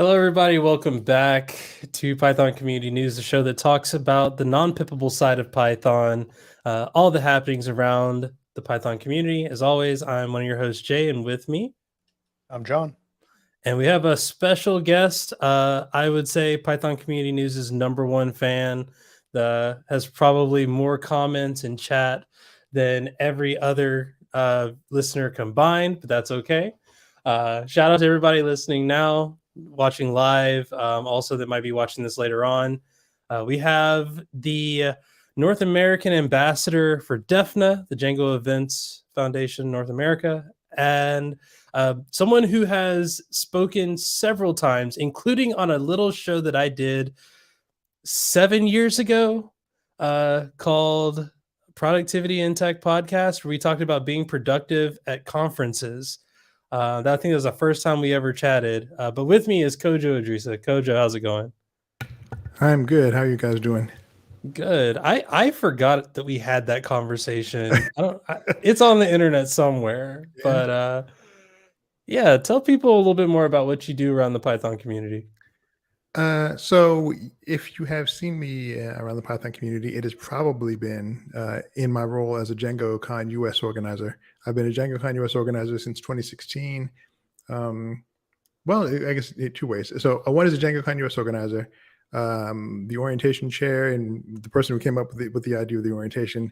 Hello, everybody. Welcome back to Python Community News, the show that talks about the non-pippable side of Python, all the happenings around the Python community. As always, I'm one of your hosts, Jay, and with me, I'm John. and we have a special guest. I would say Python Community News' #1 fan, has probably more comments in chat than every other listener combined, but that's okay. Shout out to everybody listening now, watching live, also that might be watching this later on. We have the North American ambassador for DEFNA, the Django Events Foundation North America, and someone who has spoken several times, including on a little show that I did 7 years ago called Productivity in Tech Podcast, where we talked about being productive at conferences. I think that was the first time we ever chatted. But with me is Kojo Idrissa. Kojo, how's it going? I'm good. How are you guys doing? Good. I forgot that we had that conversation. It's on the internet somewhere. Yeah. But yeah, tell people a little bit more about what you do around the Python community. So if you have seen me around the Python community, it has probably been in my role as a DjangoCon US organizer. I've been a DjangoCon US organizer since 2016. Well, I guess two ways. So one is a DjangoCon US organizer, the orientation chair, and the person who came up with the idea of the orientation.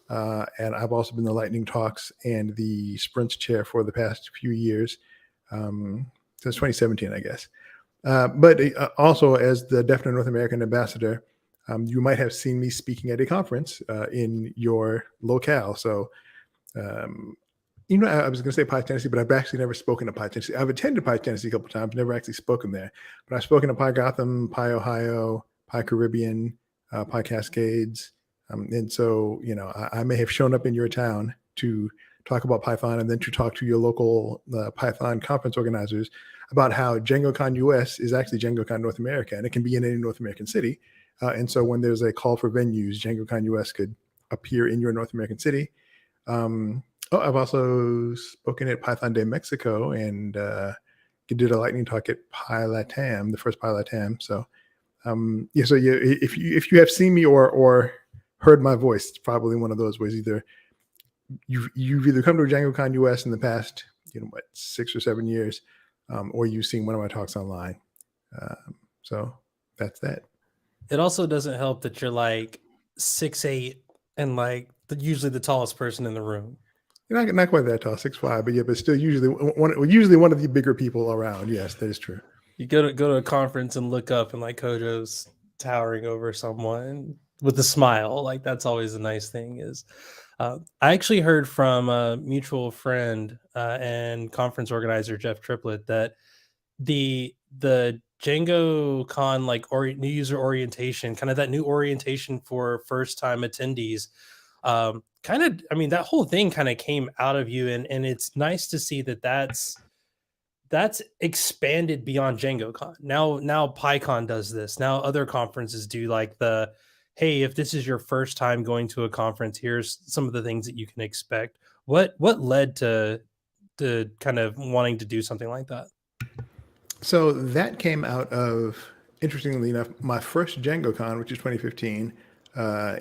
And I've also been the lightning talks and the sprints chair for the past few years, since 2017, I guess. But also as the DEFNA North American ambassador, you might have seen me speaking at a conference in your locale. So, I was going to say Pi Tennessee, but I've actually never spoken to Pi Tennessee. I've attended Pi Tennessee a couple of times, never actually spoken there. But I've spoken to Pi Gotham, Pi Ohio, Pi Caribbean, Pi Cascades. And so, I may have shown up in your town to talk about Python and then to talk to your local Python conference organizers about how DjangoCon US is actually DjangoCon North America, and it can be in any North American city. And so when there's a call for venues, DjangoCon US could appear in your North American city. I've also spoken at Python Day Mexico and did a lightning talk at PyLatam, the first PyLatam. So if you have seen me or heard my voice, it's probably one of those ways. Either you've either come to DjangoCon US in the past 6 or 7 years, or you've seen one of my talks online. So that's that. It also doesn't help that you're like 6'8" and like usually the tallest person in the room. You're not quite that tall, 6'5", but still usually one of the bigger people around. Yes, that is true. You go to a conference and look up and like Kojo's towering over someone with a smile. Like that's always a nice thing. I actually heard from a mutual friend and conference organizer Jeff Triplett that the DjangoCon new user orientation, kind of that new orientation for first time attendees, that whole thing kind of came out of you, and it's nice to see that's expanded beyond DjangoCon. Now PyCon does this. Now other conferences do like hey, if this is your first time going to a conference, here's some of the things that you can expect. What led to kind of wanting to do something like that? So that came out of, interestingly enough, my first DjangoCon, which is 2015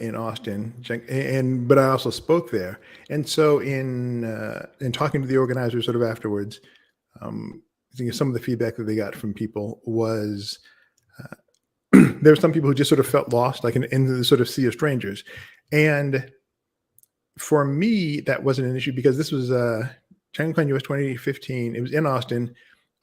in Austin, but I also spoke there. And so in talking to the organizers sort of afterwards, I think some of the feedback that they got from people was there were some people who just sort of felt lost, like in the sort of sea of strangers. And for me, that wasn't an issue because this was DjangoCon US 2015. It was in Austin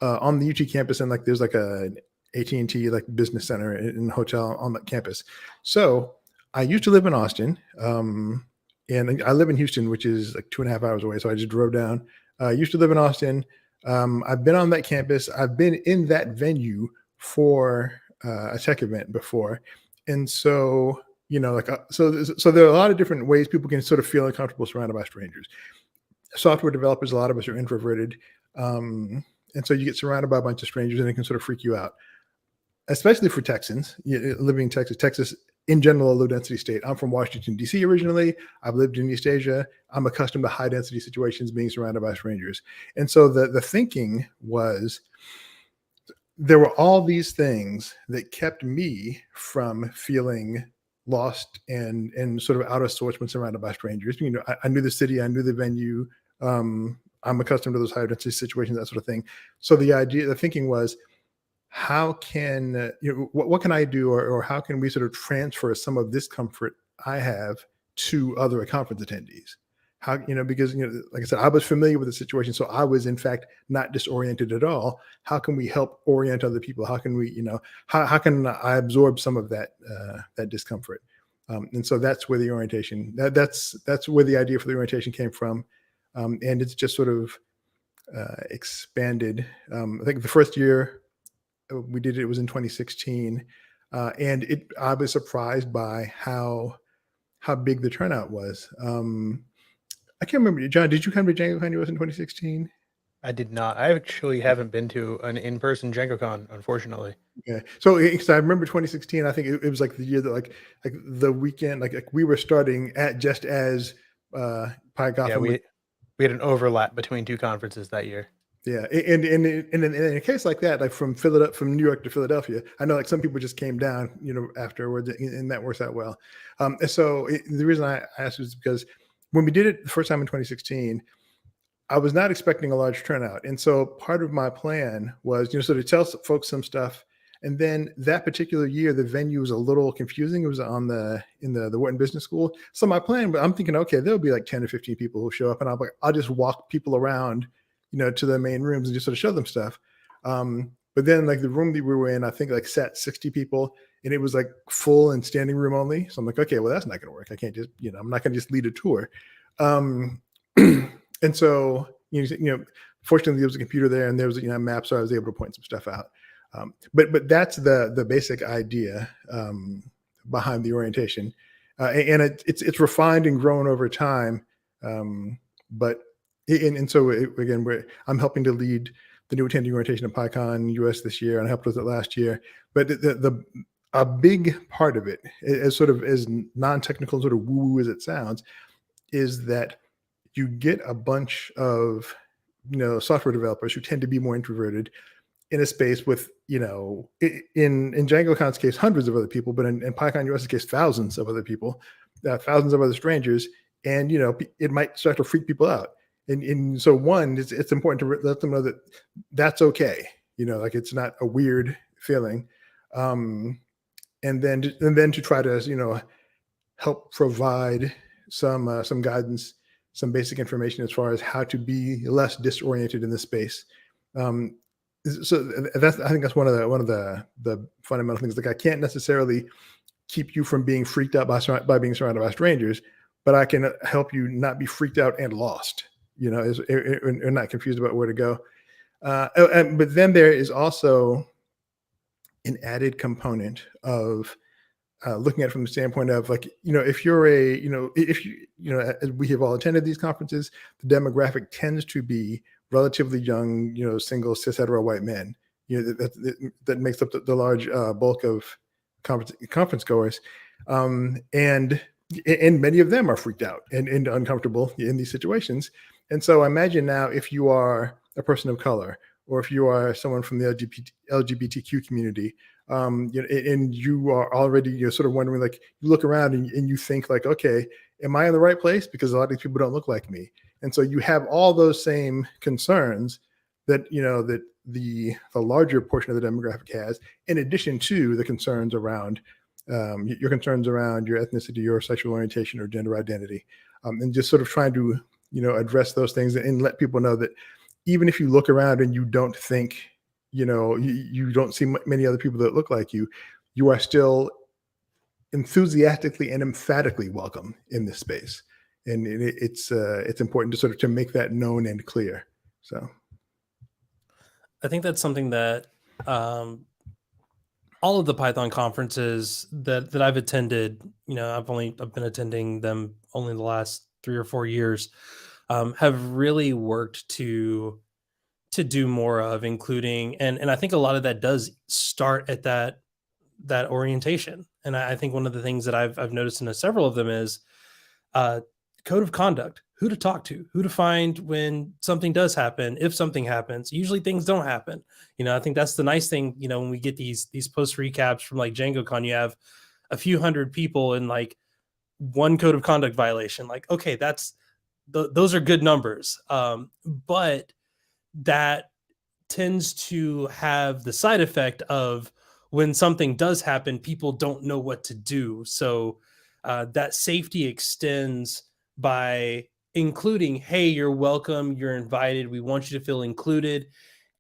on the UT campus, and like there's like a AT&T like business center in a hotel on that campus. So I used to live in Austin, and I live in Houston, which is like 2.5 hours away. So I just drove down. I used to live in Austin. I've been on that campus. I've been in that venue for a tech event before. And so, so there are a lot of different ways people can sort of feel uncomfortable surrounded by strangers. Software developers, a lot of us are introverted. And so you get surrounded by a bunch of strangers and it can sort of freak you out, especially for Texans living in Texas. Texas, in general, a low density state. I'm from Washington, D.C. originally. I've lived in East Asia. I'm accustomed to high density situations being surrounded by strangers. And so the thinking was, there were all these things that kept me from feeling lost and sort of out of sorts when surrounded by strangers. You know, I knew the city, I knew the venue. I'm accustomed to those high density situations, that sort of thing. So the thinking was, how can what can I do, or how can we sort of transfer some of this comfort I have to other conference attendees? How, because like I said, I was familiar with the situation, so I was in fact not disoriented at all. How can we help orient other people? How can we, how can I absorb some of that that discomfort? And so that's where the orientation, that's where the idea for the orientation came from, and it's just sort of expanded. I think the first year we did it was in 2016, and I was surprised by how big the turnout was. I can't remember. John, did you come to DjangoCon US in 2016? I did not. I actually haven't been to an in-person DjangoCon, unfortunately. Yeah. So, because I remember 2016, I think it was like the year that like the weekend, like we were starting at just as PyGotham. Yeah, we had an overlap between two conferences that year. Yeah, and in a case like that, like from New York to Philadelphia, I know like some people just came down, afterwards, and that works out well. So the reason I asked was because when we did it the first time in 2016, I was not expecting a large turnout, and so part of my plan was, sort of tell folks some stuff, and then that particular year the venue was a little confusing. It was in the Wharton Business School, so my plan, I'm thinking, okay, there'll be like 10 or 15 people who show up, and I'll just walk people around, to the main rooms and just sort of show them stuff. But then like the room that we were in, I think like sat 60 people, and it was like full and standing room only. So I'm like, okay, well, that's not going to work. I can't just, I'm not going to just lead a tour. And so, fortunately there was a computer there, and there was, a map. So I was able to point some stuff out. But that's the basic idea behind the orientation. And it's refined and grown over time. Again, I'm helping to lead the new attendee orientation at PyCon US this year, and I helped with it last year. But a big part of it, as sort of as non-technical, sort of woo-woo as it sounds, is that you get a bunch of software developers who tend to be more introverted in a space with in DjangoCon's case hundreds of other people, but in PyCon US's case thousands of other people, thousands of other strangers, and it might start to freak people out. And so it's important to let them know that that's okay. Like it's not a weird feeling. And then to try to, help provide some guidance, some basic information as far as how to be less disoriented in this space. So I think that's one of the fundamental things. Like I can't necessarily keep you from being freaked out by being surrounded by strangers, but I can help you not be freaked out and lost. And not confused about where to go. But then there is also an added component of looking at it from the standpoint of like, if you're as we have all attended these conferences, the demographic tends to be relatively young, single cis hetero white men. That makes up the large bulk of conference goers, and many of them are freaked out and uncomfortable in these situations. And so imagine now if you are a person of color, or if you are someone from the LGBTQ community, and you are already sort of wondering, like you look around and you think like, okay, am I in the right place? Because a lot of these people don't look like me. And so you have all those same concerns that, that the larger portion of the demographic has, in addition to the concerns around your concerns around your ethnicity, your sexual orientation, or gender identity, and just sort of trying to address those things and let people know that even if you look around and you don't think, you don't see many other people that look like you, you are still enthusiastically and emphatically welcome in this space. And it's important to sort of to make that known and clear. So I think that's something that all of the Python conferences that I've attended, I've been attending them only the last 3 or 4 years, have really worked to do more of, including, and I think a lot of that does start at that orientation. And I think one of the things that I've noticed in several of them is code of conduct. who to talk to, who to find when something does happen, if something happens. Usually things don't happen. I think that's the nice thing, when we get these post recaps from like DjangoCon, you have a few hundred people in like one code of conduct violation. Like, okay, those are good numbers. But that tends to have the side effect of when something does happen, people don't know what to do. So that safety extends by including, hey, you're welcome, you're invited, we want you to feel included.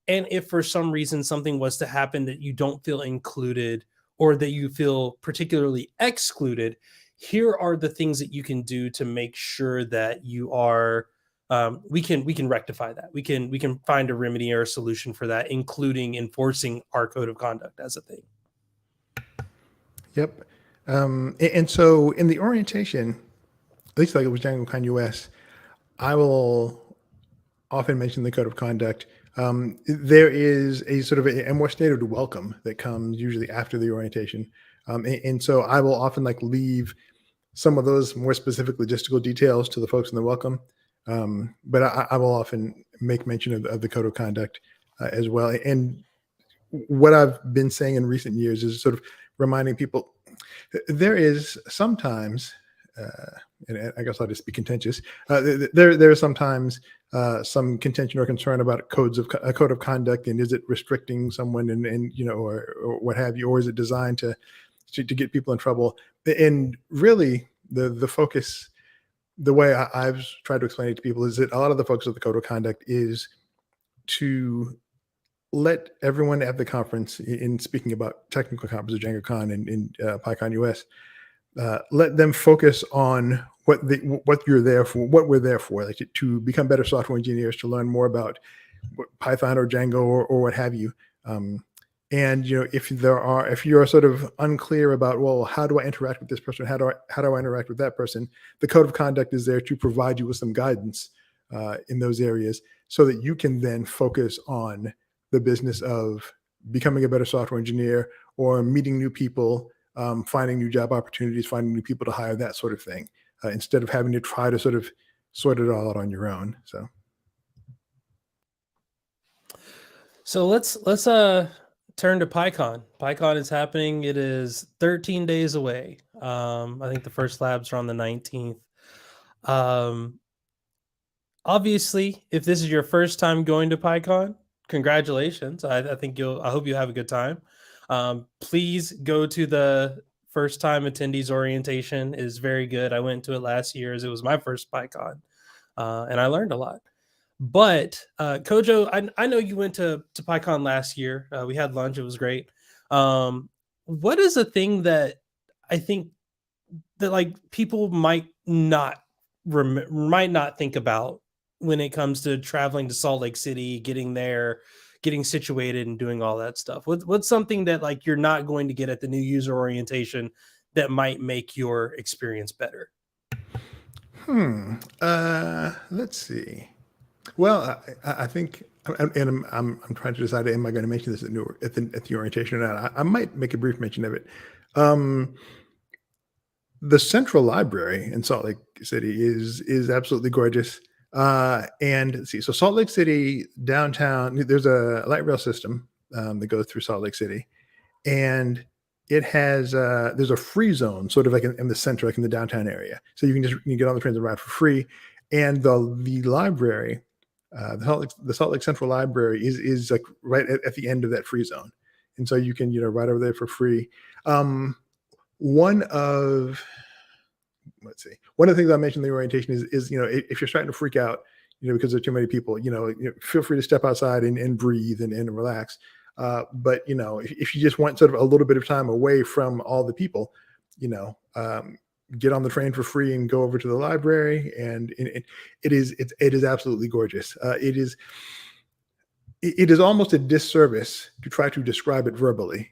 And if for some reason something was to happen that you don't feel included or that you feel particularly excluded, here are the things that you can do to make sure that you are we can rectify that. We can find a remedy or a solution for that, including enforcing our code of conduct as a thing. Yep. And so in the orientation, at least like it was DjangoCon US, I will often mention the code of conduct. There is a sort of a more standard welcome that comes usually after the orientation. And so I will often like leave some of those more specific logistical details to the folks in the welcome. But I will often make mention of the code of conduct as well. And what I've been saying in recent years is sort of reminding people there is sometimes, and I guess I'll just be contentious. There is sometimes some contention or concern about a code of conduct, and is it restricting someone, and or what have you, or is it designed to get people in trouble? And really, the focus, the way I've tried to explain it to people, is that a lot of the focus of the code of conduct is to let everyone at the conference, in speaking about technical conference of DjangoCon and PyCon US, let them focus on what you're there for, what we're there for, like to become better software engineers, to learn more about Python or Django or what have you. And if you're sort of unclear about, well, how do I interact with this person? How do I interact with that person? The code of conduct is there to provide you with some guidance in those areas, so that you can then focus on the business of becoming a better software engineer, or meeting new people, finding new job opportunities, finding new people to hire, that sort of thing, instead of having to try to sort of sort it all out on your own. So let's turn to PyCon. PyCon is happening. It is 13 days away. I think the first labs are on the 19th. Obviously, if this is your first time going to PyCon, congratulations. I hope you have a good time. Please go to the first time attendees orientation. It is very good. I went to it last year as it was my first PyCon, and I learned a lot. But Kojo, I know you went to PyCon last year. We had lunch. It was great. What is a thing that I think that like people might not think about when it comes to traveling to Salt Lake City, getting there, getting situated, and doing all that stuff? What's something that like you're not going to get at the new user orientation that might make your experience better? Let's see. Well, I think, and I'm trying to decide, am I going to mention this at the orientation or not? I might make a brief mention of it. The Central Library in Salt Lake City is absolutely gorgeous. And let's see, so Salt Lake City downtown, there's a light rail system that goes through Salt Lake City, and it has there's a free zone sort of like in the center, like in the downtown area. So you can get on the trains and ride for free. And the library, the Salt Lake Central Library is like right at the end of that free zone, and so you can ride over there for free. One of the things I mentioned in the orientation is if you're starting to freak out, because there are too many people, feel free to step outside and breathe and relax. But if you just want sort of a little bit of time away from all the people, get on the train for free and go over to the library, and it is absolutely gorgeous. It is almost a disservice to try to describe it verbally.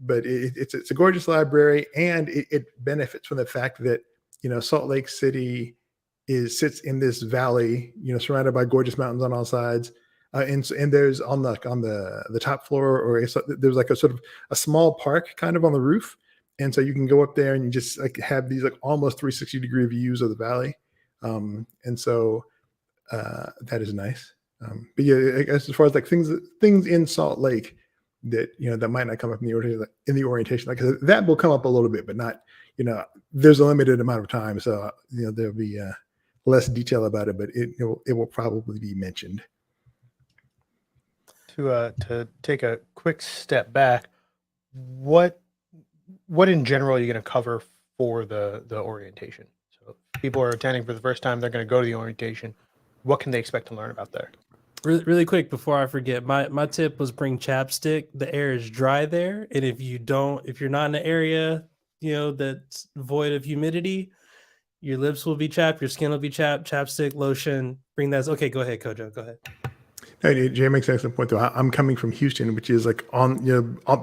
But it's a gorgeous library, and it benefits from the fact that Salt Lake City sits in this valley, surrounded by gorgeous mountains on all sides, and there's on the top floor, or there's like a sort of a small park kind of on the roof, and so you can go up there and you just like have these like almost 360-degree views of the valley, And so that is nice. But yeah, I guess as far as like things in Salt Lake that that might not come up in the orientation, like that will come up a little bit, but not there's a limited amount of time, so there'll be less detail about it, but it will probably be mentioned. To take a quick step back, what in general are you going to cover for the orientation? So if people are attending for the first time, they're going to go to the orientation. What can they expect to learn about there? Really quick before I forget, my tip was bring chapstick. The air is dry there, and if you're not in an area that's void of humidity, your lips will be chapped, your skin will be chapped. Chapstick, lotion, bring that. Okay, go ahead, Kojo. Go ahead. Hey, Jay makes an excellent point though. I'm coming from Houston, which is like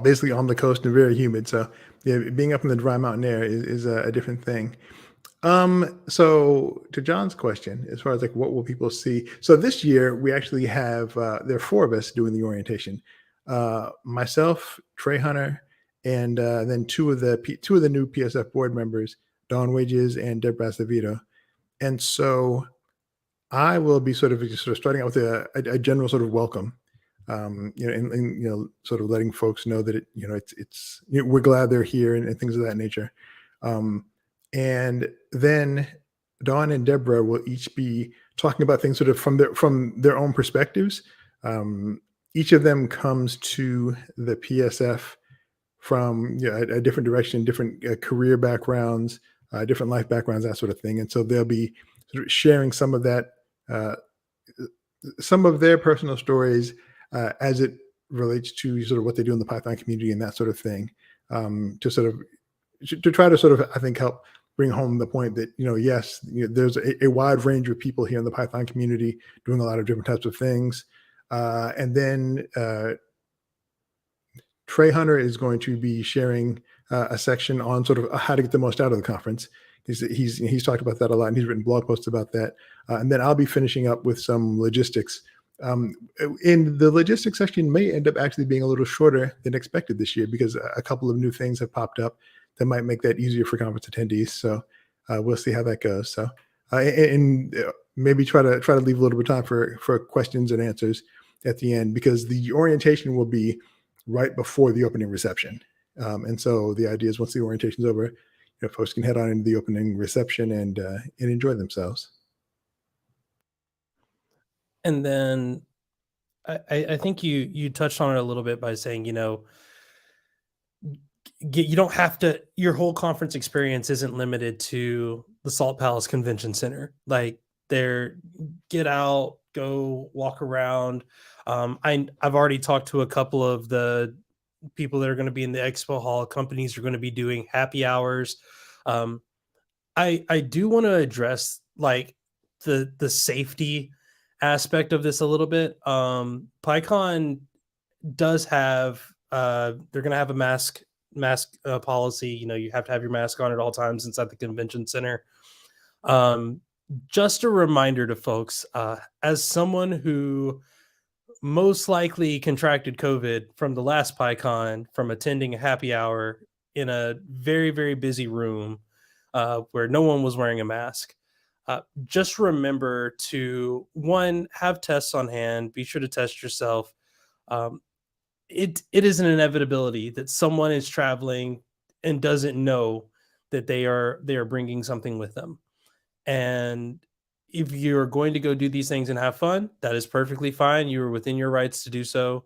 basically on the coast and very humid. So yeah, being up in the dry mountain air is a different thing. So to John's question, as far as like what will people see? So this year we actually have there are 4 of us doing the orientation. Myself, Trey Hunter, and then two of the new PSF board members, Dawn Wages and Deborah Acevedo. And so I will be sort of starting out with a general sort of welcome, and sort of letting folks know that it's we're glad they're here and things of that nature. And then Dawn and Deborah will each be talking about things sort of from their own perspectives. Each of them comes to the PSF from a different direction, different career backgrounds, different life backgrounds, that sort of thing. And so they'll be sort of sharing some of that, some of their personal stories as it relates to sort of what they do in the Python community and that sort of thing, to try to sort of, I think, help bring home the point that, yes, there's a wide range of people here in the Python community doing a lot of different types of things. And then Trey Hunter is going to be sharing a section on sort of how to get the most out of the conference. He's talked about that a lot, and he's written blog posts about that. And then I'll be finishing up with some logistics. And the logistics section may end up actually being a little shorter than expected this year because a couple of new things have popped up that might make that easier for conference attendees. So we'll see how that goes. So and maybe try to leave a little bit of time for questions and answers at the end, because the orientation will be right before the opening reception. And so the idea is once the orientation is over, folks can head on into the opening reception and enjoy themselves. And then I think you touched on it a little bit by saying, you don't have to, your whole conference experience isn't limited to the Salt Palace Convention Center. Like get out, go walk around. I've already talked to a couple of the people that are going to be in the expo hall. Companies are going to be doing happy hours. I do want to address like the safety aspect of this a little bit. PyCon does have they're going to have a mask policy. You have to have your mask on at all times inside the convention center. Just a reminder to folks, as someone who most likely contracted COVID from the last PyCon from attending a happy hour in a very, very busy room where no one was wearing a mask. Just remember to, one, have tests on hand. Be sure to test yourself. It is an inevitability that someone is traveling and doesn't know that they are bringing something with them. And if you're going to go do these things and have fun, that is perfectly fine. You are within your rights to do so.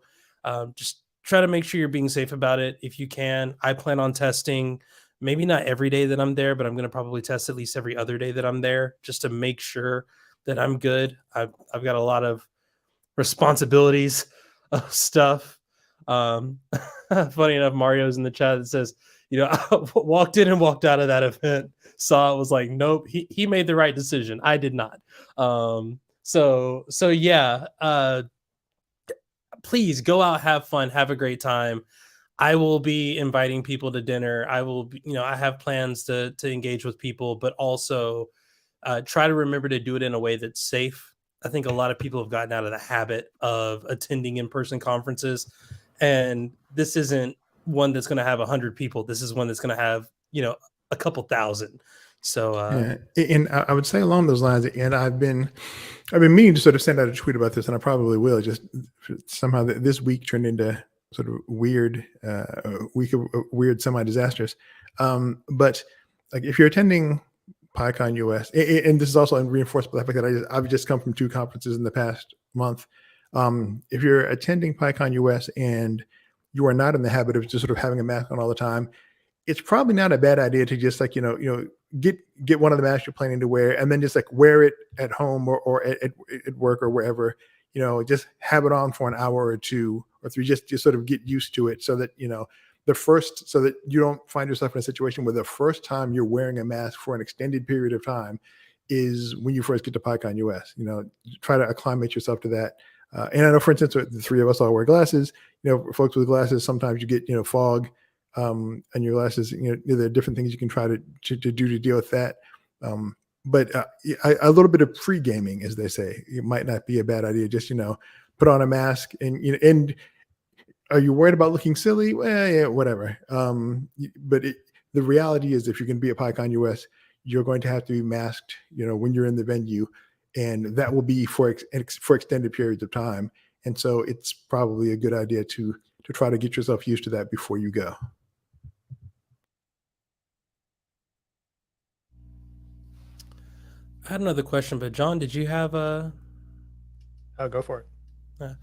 Just try to make sure you're being safe about it if you can. I plan on testing, maybe not every day that I'm there, but I'm going to probably test at least every other day that I'm there just to make sure that I'm good. I've got a lot of responsibilities of stuff. Funny enough, Mario's in the chat that says, I walked in and walked out of that event, saw it, was like, nope, he made the right decision. I did not. So yeah, please go out, have fun, have a great time. I will be inviting people to dinner. I will be, I have plans to engage with people, but also try to remember to do it in a way that's safe. I think a lot of people have gotten out of the habit of attending in-person conferences, and this isn't one that's going to have 100 people. This is one that's going to have, a couple thousand. So Yeah, and I would say along those lines, and I've been meaning to sort of send out a tweet about this, and I probably will. Just somehow this week turned into sort of weird week of weird semi-disasters. But like if you're attending PyCon US, and this is also reinforced by the fact that I've just come from 2 conferences in the past month. If you're attending PyCon US and you are not in the habit of just sort of having a mask on all the time, it's probably not a bad idea to just like get one of the masks you're planning to wear and then just like wear it at home or at work or wherever, just have it on for an hour or 2 or 3, just sort of get used to it, so that so that you don't find yourself in a situation where the first time you're wearing a mask for an extended period of time is when you first get to PyCon US. Try to acclimate yourself to that. And I know, for instance, the 3 of us all wear glasses. Folks with glasses, sometimes you get fog and your glasses. There are different things you can try to do to deal with that. But a little bit of pre-gaming, as they say, it might not be a bad idea. Just put on a mask, and are you worried about looking silly? Well, yeah, whatever. But the reality is, if you're going to be at PyCon US, you're going to have to be masked, when you're in the venue, and that will be for extended periods of time. And so it's probably a good idea to try to get yourself used to that before you go. I had another question, but John, did you have a? I'll go for it.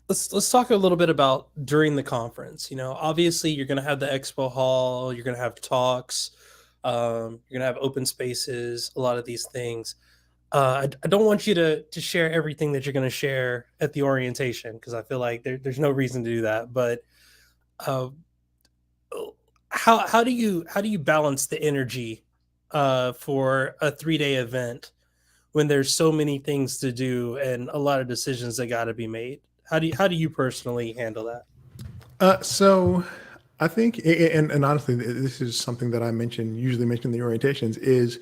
Let's talk a little bit about during the conference. Obviously you're going to have the expo hall, you're going to have talks, you're going to have open spaces, a lot of these things. I don't want you to share everything that you're going to share at the orientation, because I feel like there's no reason to do that. But how do you balance the energy for a 3-day event when there's so many things to do and a lot of decisions that got to be made? How do you personally handle that? So I think, and honestly, this is something that I usually mention in the orientations, is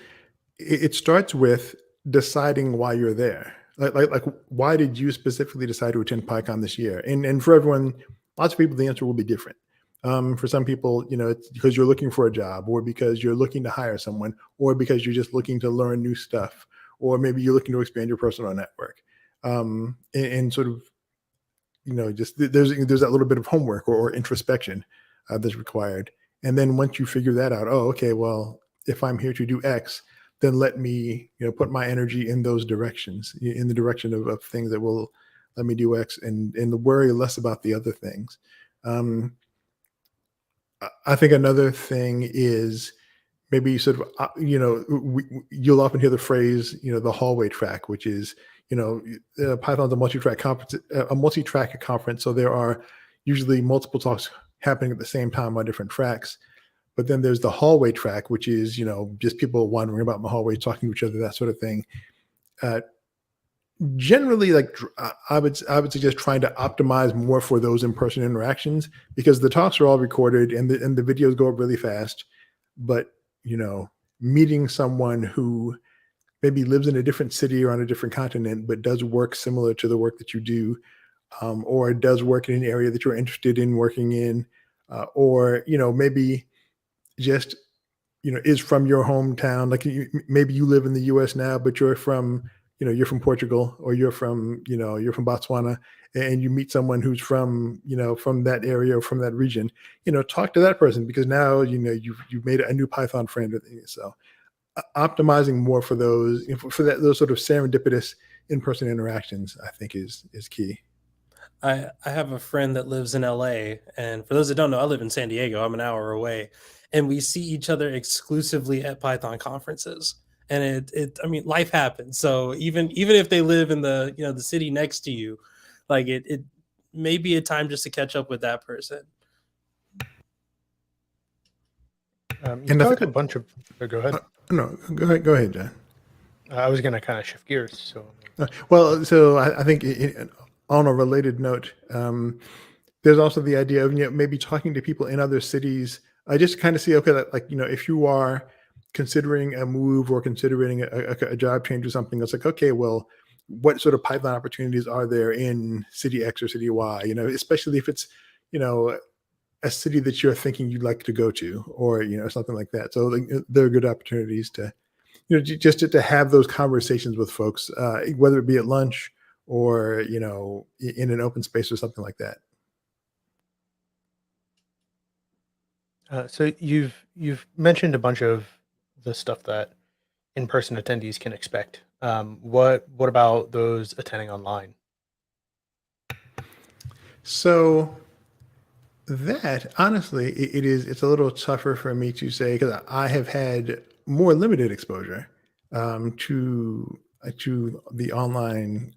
it starts with deciding why you're there. Like why did you specifically decide to attend PyCon this year? And for everyone, lots of people, the answer will be different. For some people, it's because you're looking for a job, or because you're looking to hire someone, or because you're just looking to learn new stuff, or maybe you're looking to expand your personal network. And sort of, just there's that little bit of homework or introspection that's required. And then once you figure that out, oh, okay, well, if I'm here to do X, then let me, put my energy in those directions, in the direction of things that will let me do X, and worry less about the other things. I think another thing is maybe sort of, you'll often hear the phrase, the hallway track, which is, Python's a multi-track conference. So there are usually multiple talks happening at the same time on different tracks. But then there's the hallway track, which is, just people wandering about in the hallway, talking to each other, that sort of thing. Generally, like I would suggest trying to optimize more for those in-person interactions, because the talks are all recorded and the videos go up really fast. But meeting someone who maybe lives in a different city or on a different continent, but does work similar to the work that you do, or does work in an area that you're interested in working in, or maybe just is from your hometown. Like maybe you live in the U.S. now, but you're from Portugal, or you're from Botswana, and you meet someone who's from that area or from that region. Talk to that person, because now you've made a new Python friend. So optimizing more for those those sort of serendipitous in-person interactions, I think is key. I have a friend that lives in LA, and for those that don't know, I live in San Diego. I'm an hour away, and we see each other exclusively at Python conferences. And I mean, life happens. So even if they live in the the city next to you, like it may be a time just to catch up with that person. You talked a bunch of. Go ahead. No, go ahead, John. I was going to kind of shift gears. So, well, so I think on a related note, there's also the idea of maybe talking to people in other cities, just to kind of see, okay, like if you are considering a move or considering a job change or something, it's like, okay, well, what sort of Python opportunities are there in city X or city Y? Especially if it's a city that you're thinking you'd like to go to, or something like that. So like, there are good opportunities to just to have those conversations with folks, whether it be at lunch or in an open space or something like that. So you've mentioned a bunch of the stuff that in-person attendees can expect. What about those attending online? So that honestly, it's a little tougher for me to say because I have had more limited exposure to the online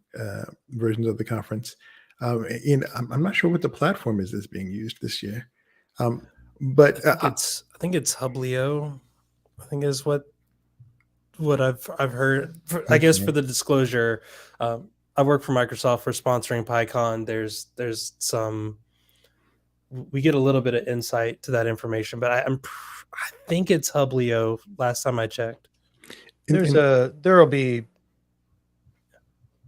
versions of the conference. And I'm not sure what the platform is that's being used this year. But I think it's Hublio. I think is what I've heard. I guess for the disclosure, I work for Microsoft for sponsoring PyCon. There's some we get a little bit of insight to that information, but I think it's Hublio. Last time I checked, There'll be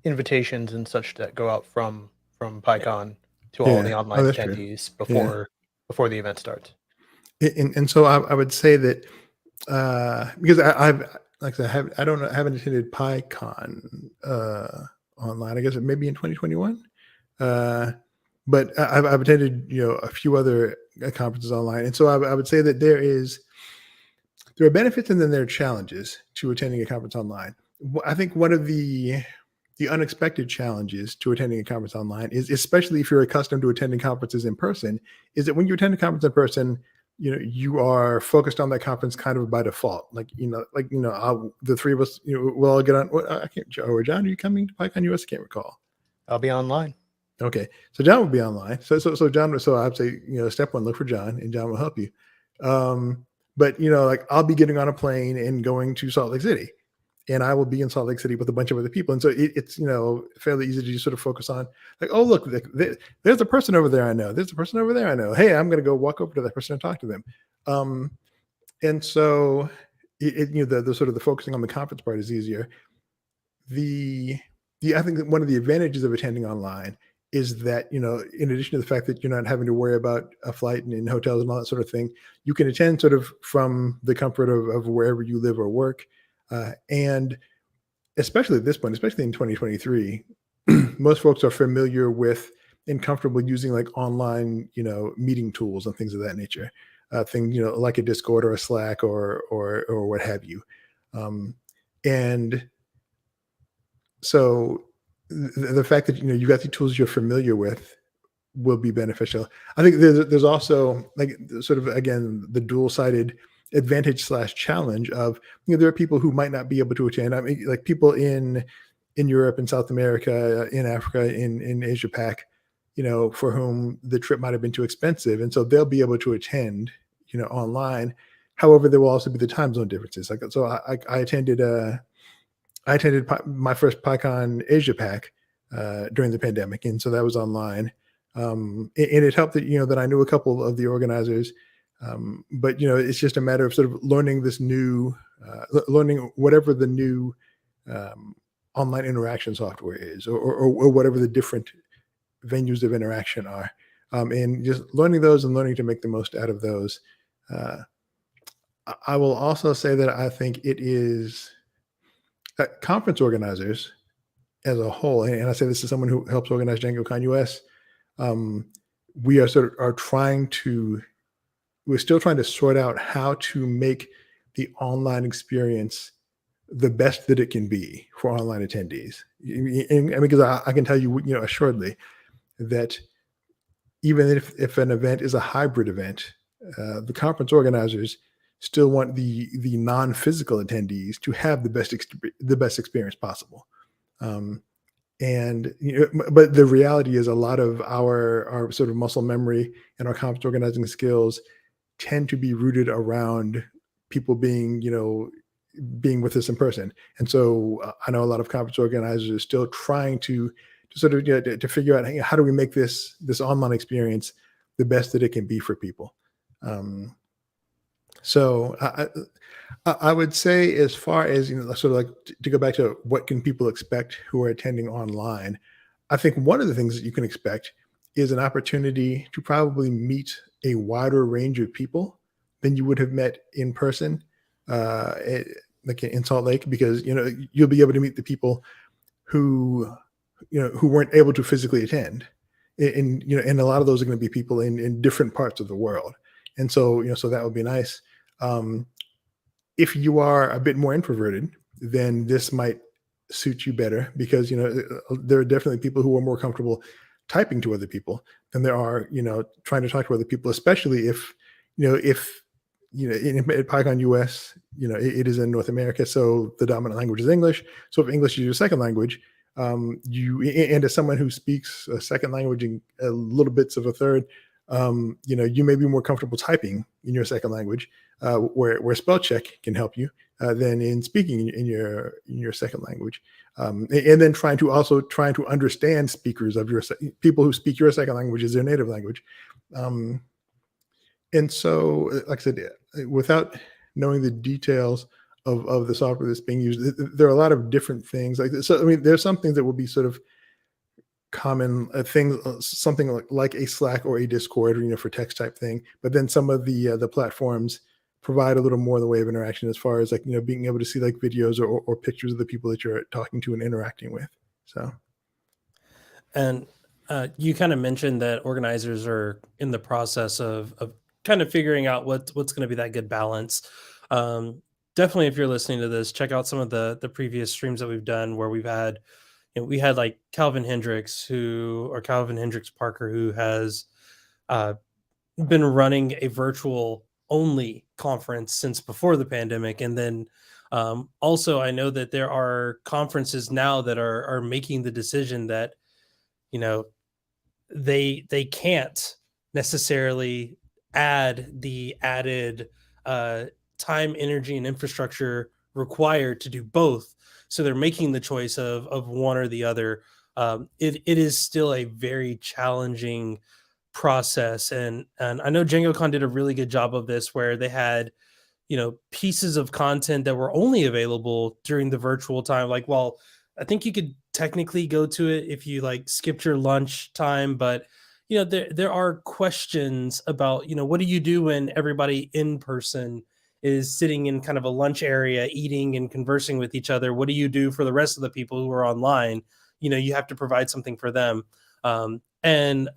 invitations and such that go out from PyCon to all the online that's true. attendees before the event starts. And so I would say that because I've like I said, I haven't attended PyCon online. I guess it may be in 2021. But I've attended a few other conferences online, and so I would say that there are benefits and then there are challenges to attending a conference online. I think one of the unexpected challenges to attending a conference online is, especially if you're accustomed to attending conferences in person, is that when you attend a conference in person, you are focused on that conference kind of by default. The three of us, we'll all get on. I can't. Joe or John, are you coming to PyCon US? I can't recall. I'll be online. Okay, so John will be online. So John. So I'd say step one, look for John, and John will help you. But I'll be getting on a plane and going to Salt Lake City, and I will be in Salt Lake City with a bunch of other people, and so it's fairly easy to just sort of focus on like, oh look, there's a person over there I know. There's a person over there I know. Hey, I'm going to go walk over to that person and talk to them. And so the sort of the focusing on the conference part is easier. I think that one of the advantages of attending online is that, in addition to the fact that you're not having to worry about a flight and hotels and all that sort of thing, you can attend sort of from the comfort of wherever you live or work. And especially at this point, especially in 2023, most folks are familiar with and comfortable using like online, meeting tools and things of that nature. Things, like a Discord or a Slack or what have you. And so the fact that you got the tools you're familiar with will be beneficial. I think there's also like sort of again the dual-sided advantage / challenge of there are people who might not be able to attend. I mean, like people in Europe, in South America, in Africa, in Asia Pac, for whom the trip might have been too expensive, and so they'll be able to attend online. However, there will also be the time zone differences. Like so, I attended my first PyCon Asia Pac during the pandemic, and so that was online. And it helped that that I knew a couple of the organizers, but it's just a matter of sort of learning this new, learning whatever the new online interaction software is, or whatever the different venues of interaction are, and just learning those and learning to make the most out of those. I will also say that I think it is. Conference organizers as a whole, and I say this is someone who helps organize DjangoCon US, we are we're still trying to sort out how to make the online experience the best that it can be for online attendees. And because I can tell you, assuredly that even if an event is a hybrid event, the conference organizers still want the non-physical attendees to have the best experience possible. And but the reality is a lot of our sort of muscle memory and our conference organizing skills tend to be rooted around people being with us in person. And so I know a lot of conference organizers are still trying to sort of to figure out, hey, how do we make this online experience the best that it can be for people. So I would say, as far as sort of like to go back to what can people expect who are attending online, I think one of the things that you can expect is an opportunity to probably meet a wider range of people than you would have met in person, like in Salt Lake, because you'll be able to meet the people who who weren't able to physically attend, and a lot of those are going to be people in different parts of the world, and so so that would be nice. If you are a bit more introverted, then this might suit you better, because there are definitely people who are more comfortable typing to other people than there are trying to talk to other people, especially if at PyCon US, it is in North America, so the dominant language is English. So if English is your second language, and as someone who speaks a second language and a little bits of a third, you may be more comfortable typing in your second language, where spell check can help you, than in speaking in your second language, and then trying to understand speakers of people who speak your second language as their native language. And so, like I said, without knowing the details of the software that's being used, there are a lot of different things like this. So, I mean, there's some things that will be sort of common things, something like a Slack or a Discord, for text type thing. But then some of the platforms provide a little more in the way of interaction, as far as like being able to see like videos or pictures of the people that you're talking to and interacting with. So, And you kind of mentioned that organizers are in the process of kind of figuring out what's going to be that good balance. Definitely, if you're listening to this, check out some of the previous streams that we've done, where we had like Calvin Hendricks Parker, who has been running a virtual only conference since before the pandemic. And then also, I know that there are conferences now that are making the decision that they can't necessarily add the added time, energy, and infrastructure required to do both. So they're making the choice of one or the other. It is still a very challenging process, and I know DjangoCon did a really good job of this, where they had pieces of content that were only available during the virtual time. Like, well, I think you could technically go to it if you like skipped your lunch time, but there are questions about what do you do when everybody in person is sitting in kind of a lunch area eating and conversing with each other. What do you do for the rest of the people who are online? You have to provide something for them. And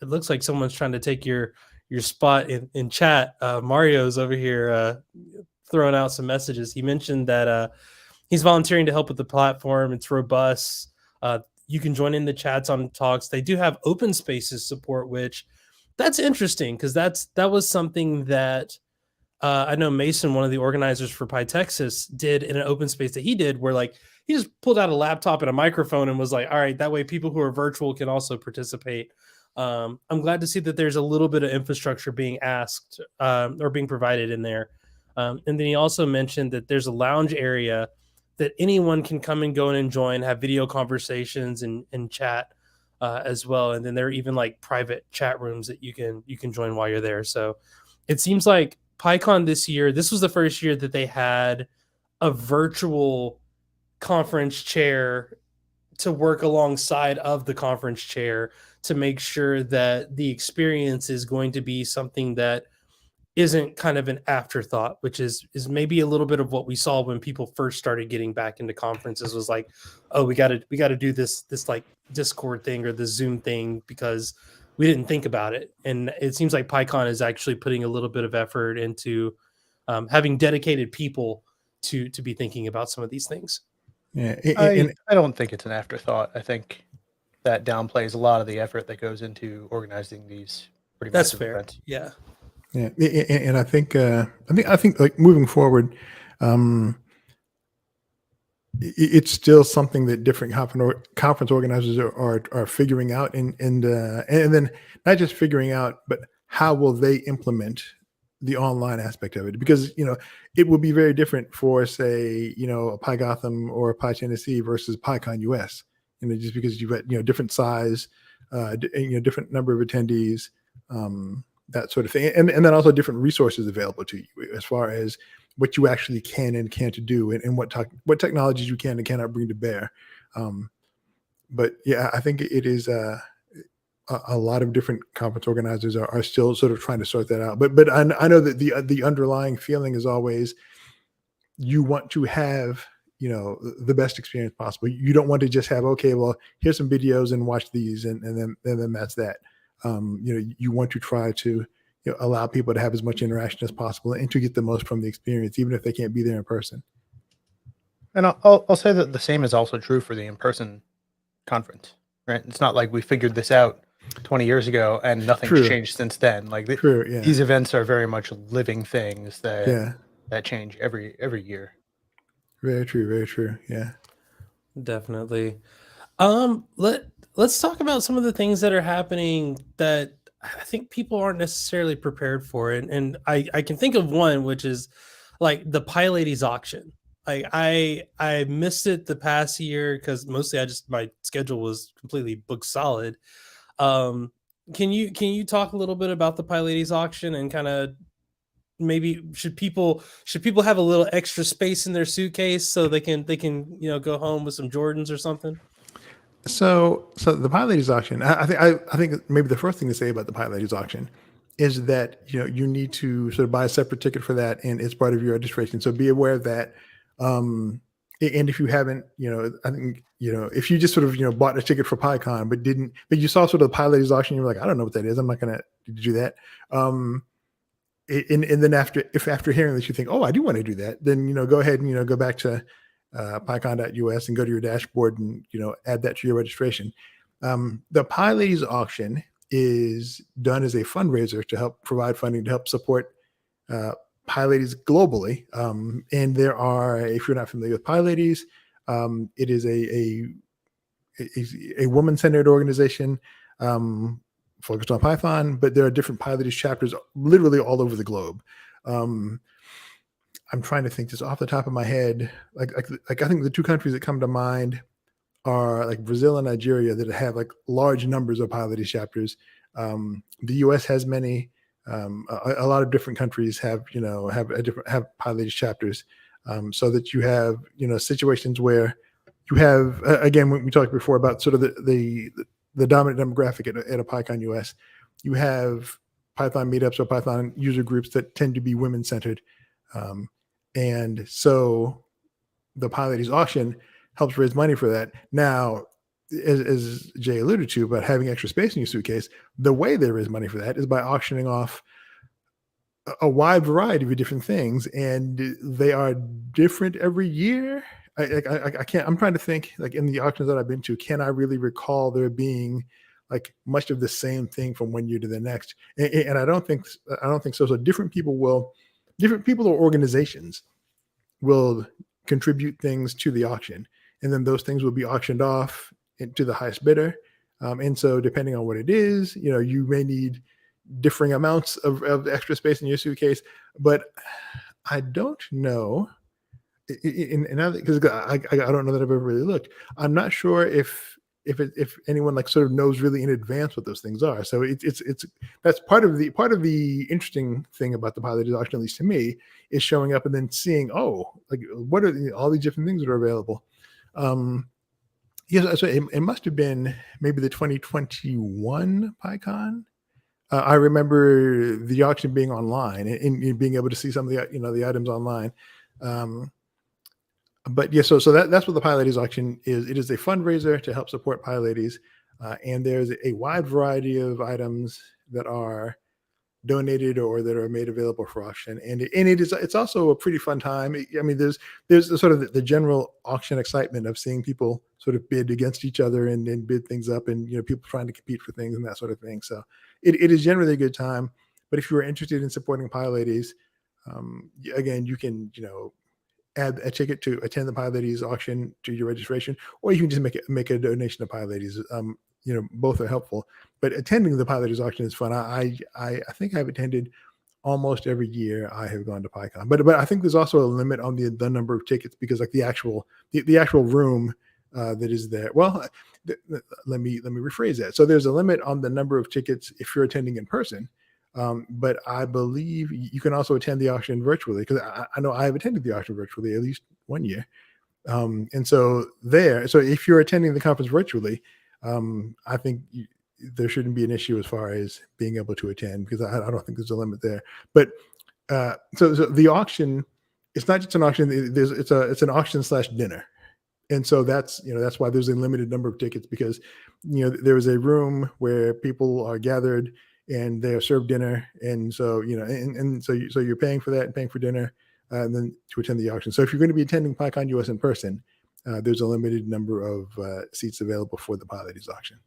it looks like someone's trying to take your spot in chat. Mario's over here throwing out some messages. He mentioned that he's volunteering to help with the platform. It's robust. You can join in the chats on talks. They do have open spaces support, which that's interesting, because that was something that I know Mason, one of the organizers for PyTexas, did in an open space that he did, where like he just pulled out a laptop and a microphone and was like, all right, that way people who are virtual can also participate. I'm glad to see that there's a little bit of infrastructure being asked or being provided in there. And then he also mentioned that there's a lounge area that anyone can come and go and join, have video conversations and chat as well. And then there are even like private chat rooms that you can join while you're there. So it seems like PyCon this year, this was the first year that they had a virtual conference chair to work alongside of the conference chair to make sure that the experience is going to be something that isn't kind of an afterthought, which is maybe a little bit of what we saw when people first started getting back into conferences, was like, oh, we got to do this like Discord thing or the Zoom thing because we didn't think about it. And it seems like PyCon is actually putting a little bit of effort into having dedicated people to be thinking about some of these things. Yeah, I don't think it's an afterthought. I think that downplays a lot of the effort that goes into organizing these pretty That's massive fair. events. Yeah. Yeah, and I think like moving forward, it's still something that different conference organizers are figuring out, and then not just figuring out, but how will they implement the online aspect of it? Because it will be very different for, say, a Pi Gotham or a Pi Tennessee versus PyCon US. Just because you've got different size, different number of attendees, that sort of thing, and then also different resources available to you as far as what you actually can and can't do, and what technologies you can and cannot bring to bear. But yeah, I think it is a lot of different conference organizers are still sort of trying to sort that out. But I know that the underlying feeling is always you want to have, you know, the best experience possible. You don't want to just have, okay, well, here's some videos and watch these, and then that's that. You know, you want to try to, you know, allow people to have as much interaction as possible and to get the most from the experience, even if they can't be there in person. And I'll say that the same is also true for the in-person conference, right? It's not like we figured this out 20 years ago and nothing's True. changed since then. Like True, yeah. these events are very much living things that Yeah, that change every year. very true, very true. Yeah. Definitely. Let's talk about some of the things that are happening that I think people aren't necessarily prepared for. And I can think of one, which is like the PyLadies auction. Like I missed it the past year because mostly my schedule was completely booked solid. Can you talk a little bit about the PyLadies auction and kind of maybe should people have a little extra space in their suitcase so they can you know, go home with some Jordans or something? So the PyLadies auction, I think maybe the first thing to say about the PyLadies auction is that, you know, you need to sort of buy a separate ticket for that, and it's part of your registration. So be aware of that. And if you haven't, you know, I think, you know, if you just sort of, you know, bought a ticket for PyCon but you saw sort of the PyLadies auction, you're like, I don't know what that is. I'm not gonna do that. And then after hearing this, you think, oh, I do want to do that, then, you know, go ahead and, you know, go back to PyCon.us and go to your dashboard and, you know, add that to your registration. The PyLadies auction is done as a fundraiser to help provide funding to help support PyLadies globally. And there are, if you're not familiar with PyLadies, it is a woman-centered organization focused on Python, but there are different PyLadies chapters literally all over the globe. I'm trying to think just off the top of my head. Like I think the two countries that come to mind are like Brazil and Nigeria that have like large numbers of PyLadies chapters. The US has many. A lot of different countries have, you know, have PyLadies chapters, so that you have, you know, situations where you have, again, when we talked before about sort of the dominant demographic at a PyCon US, you have Python meetups or Python user groups that tend to be women-centered. And so the PyLadies auction helps raise money for that. Now, as Jay alluded to about having extra space in your suitcase, the way they raise money for that is by auctioning off a wide variety of different things, and they are different every year. I can't, I'm trying to think, like in the auctions that I've been to, can I really recall there being like much of the same thing from one year to the next? And I don't think so. So different people or organizations will contribute things to the auction, and then those things will be auctioned off to the highest bidder. And so depending on what it is, you know, you may need differing amounts of extra space in your suitcase, but I don't know. Because I don't know that I've ever really looked. I'm not sure if anyone like sort of knows really in advance what those things are. So it's that's part of the interesting thing about the PyLadies auction, at least to me, is showing up and then seeing, oh, like what are all these different things that are available. Yes, so it must have been maybe the 2021 PyCon. I remember the auction being online and being able to see some of the, you know, the items online. But yeah, so that's what the PyLadies auction is. It is a fundraiser to help support PyLadies, and there's a wide variety of items that are donated or that are made available for auction, and it's also a pretty fun time. I mean, there's sort of the general auction excitement of seeing people sort of bid against each other and bid things up, and, you know, people trying to compete for things and that sort of thing. So it is generally a good time. But if you are interested in supporting PyLadies, again, you can, you know, add a ticket to attend the PyLadies auction to your registration, or you can just make a donation to PyLadies. You know, both are helpful, but attending the PyLadies auction is fun. I think I've attended almost every year I have gone to PyCon, but I think there's also a limit on the number of tickets, because like the actual room that is there. Well, let me rephrase that. So there's a limit on the number of tickets if you're attending in person. But I believe you can also attend the auction virtually, because I know I have attended the auction virtually at least one year. And so if you're attending the conference virtually, I think there shouldn't be an issue as far as being able to attend, because I don't think there's a limit there. But so the auction, it's not just an auction. It's an auction / dinner. And so that's why there's a limited number of tickets, because there is a room where people are gathered and they are served dinner, and so so you're paying for that and paying for dinner, and then to attend the auction. So if you're going to be attending PyCon US in person, there's a limited number of seats available for the PyLadies auction.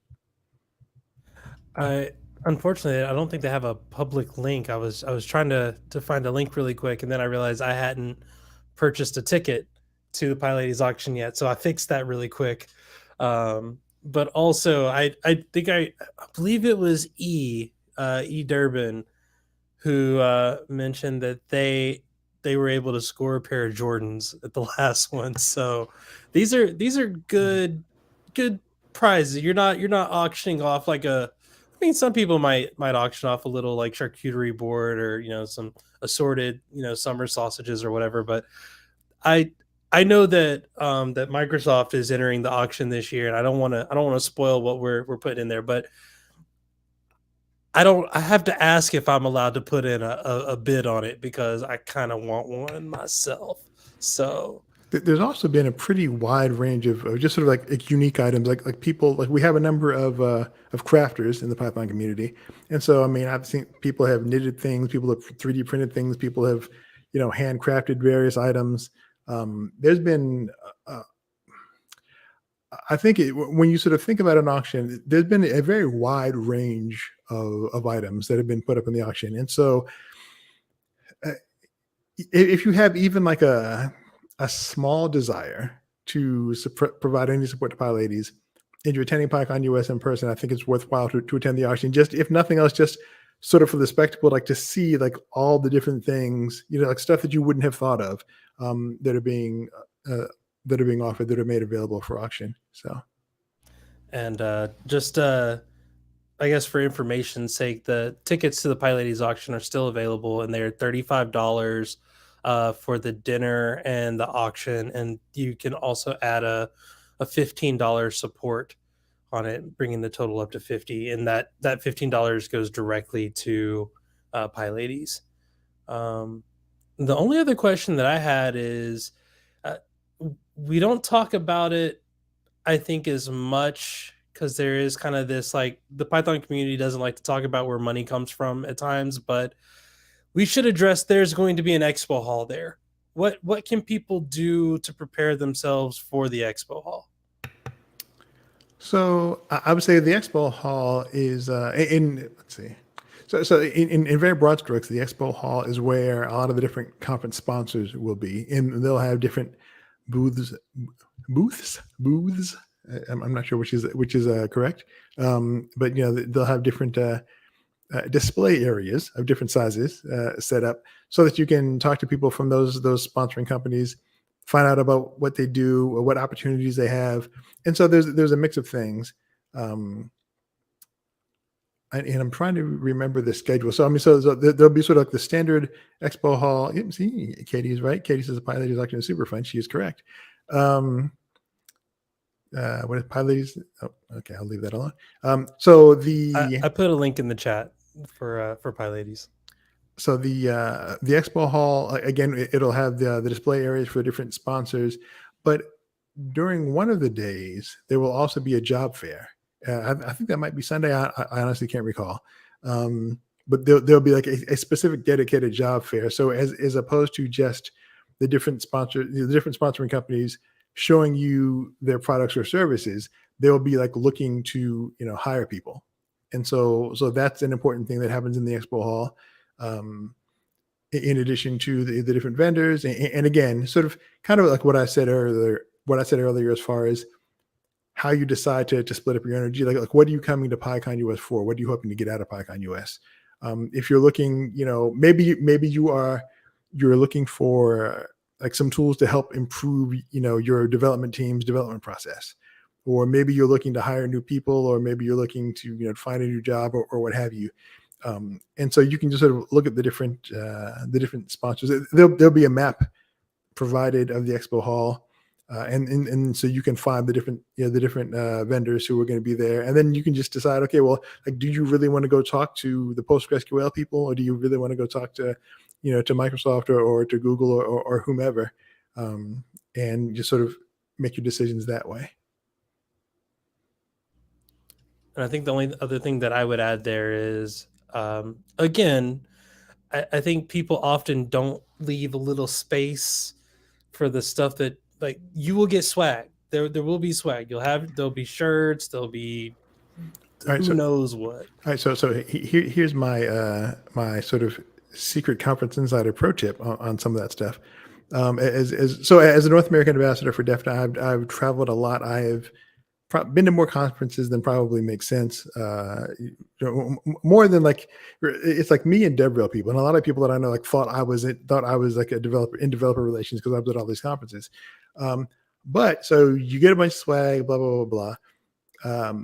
Unfortunately, I don't think they have a public link. I was trying to find a link really quick, and then I realized I hadn't purchased a ticket to the PyLadies auction yet, so I fixed that really quick. But also, I think I believe it was E Durbin who mentioned that they were able to score a pair of Jordans at the last one. So these are good prizes. You're not auctioning off like a. I mean, some people might auction off a little like charcuterie board or some assorted summer sausages or whatever, but I know that that Microsoft is entering the auction this year, and I don't want to spoil what we're putting in there, but I have to ask if I'm allowed to put in a bid on it, because I kind of want one myself. So there's also been a pretty wide range of just sort of like unique items, like people, like we have a number of crafters in the Python community, and so I mean I've seen people have knitted things, people have 3D printed things, people have handcrafted various items. There's been, I think when you sort of think about an auction, there's been a very wide range of items that have been put up in the auction. And so if you have even like a small desire to provide any support to PyLadies, and you're attending PyCon US in person, I think it's worthwhile to attend the auction, just if nothing else, just sort of for the spectacle, like to see like all the different things, like stuff that you wouldn't have thought of, that are being offered, that are made available for auction. So, and just I guess for information's sake, the tickets to the PyLadies auction are still available, and they're $35 for the dinner and the auction, and you can also add a $15 support on it, bringing the total up to $50, and that $15 goes directly to PyLadies. The only other question that I had is, we don't talk about it, I think, as much, because there is kind of this, like, the Python community doesn't like to talk about where money comes from at times, but we should address there's going to be an expo hall there. What can people do to prepare themselves for the expo hall? So I would say the expo hall is let's see. So in very broad strokes, the expo hall is where a lot of the different conference sponsors will be, and they'll have different booths. I'm not sure which is correct, but they'll have different display areas of different sizes set up, so that you can talk to people from those sponsoring companies, find out about what they do or what opportunities they have. And so there's a mix of things. And I'm trying to remember the schedule. So I mean, so there'll be sort of like the standard expo hall. See, Katie is right. Katie says the PyLadies auction is super fun. She is correct. What is PyLadies? Oh, okay, I'll leave that alone. So I put a link in the chat for PyLadies. So the expo hall, again, it'll have the display areas for different sponsors, but during one of the days there will also be a job fair. I think that might be Sunday. I honestly can't recall, but there'll be like a specific dedicated job fair. So as opposed to just the different sponsoring companies showing you their products or services, they'll be like looking to hire people, and so that's an important thing that happens in the expo hall. In addition to the different vendors, and again, sort of kind of like what I said earlier, as far as how you decide to split up your energy, like what are you coming to PyCon US for? What are you hoping to get out of PyCon US? If you're looking, maybe you're looking for like some tools to help improve, your development team's development process, or maybe you're looking to hire new people, or maybe you're looking to find a new job, or what have you. And so you can just sort of look at the different sponsors. There'll be a map provided of the expo hall, And so you can find the different vendors who are going to be there, and then you can just decide, okay, well, like, do you really want to go talk to the PostgreSQL people, or do you really want to go talk to to Microsoft or to Google or whomever, and just sort of make your decisions that way. And I think the only other thing that I would add there is, again, I think people often don't leave a little space for the stuff that, like, you will get swag. There will be swag. There'll be shirts. There'll be who knows what. All right, so here's my my sort of secret conference insider pro tip on some of that stuff. As a North American ambassador for DEF CON, I've traveled a lot. I've been to more conferences than probably makes sense. More than like, it's like me and DevRel people, and a lot of people that I know like thought I was like a developer in developer relations because I've been at all these conferences. But so you get a bunch of swag, blah blah blah blah.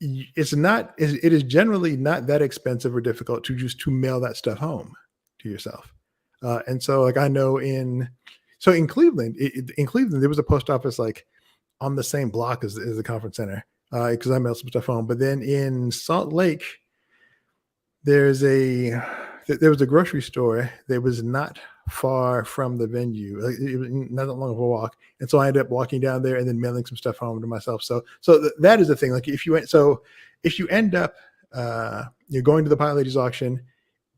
It is generally not that expensive or difficult to mail that stuff home to yourself. And so like I know in Cleveland, there was a post office like on the same block as the conference center, because I mailed some stuff home. But then in Salt Lake, there was a grocery store that was not far from the venue. It was not that long of a walk, and so I ended up walking down there and then mailing some stuff home to myself. So that is the thing. Like if you end up you're going to the PyLadies auction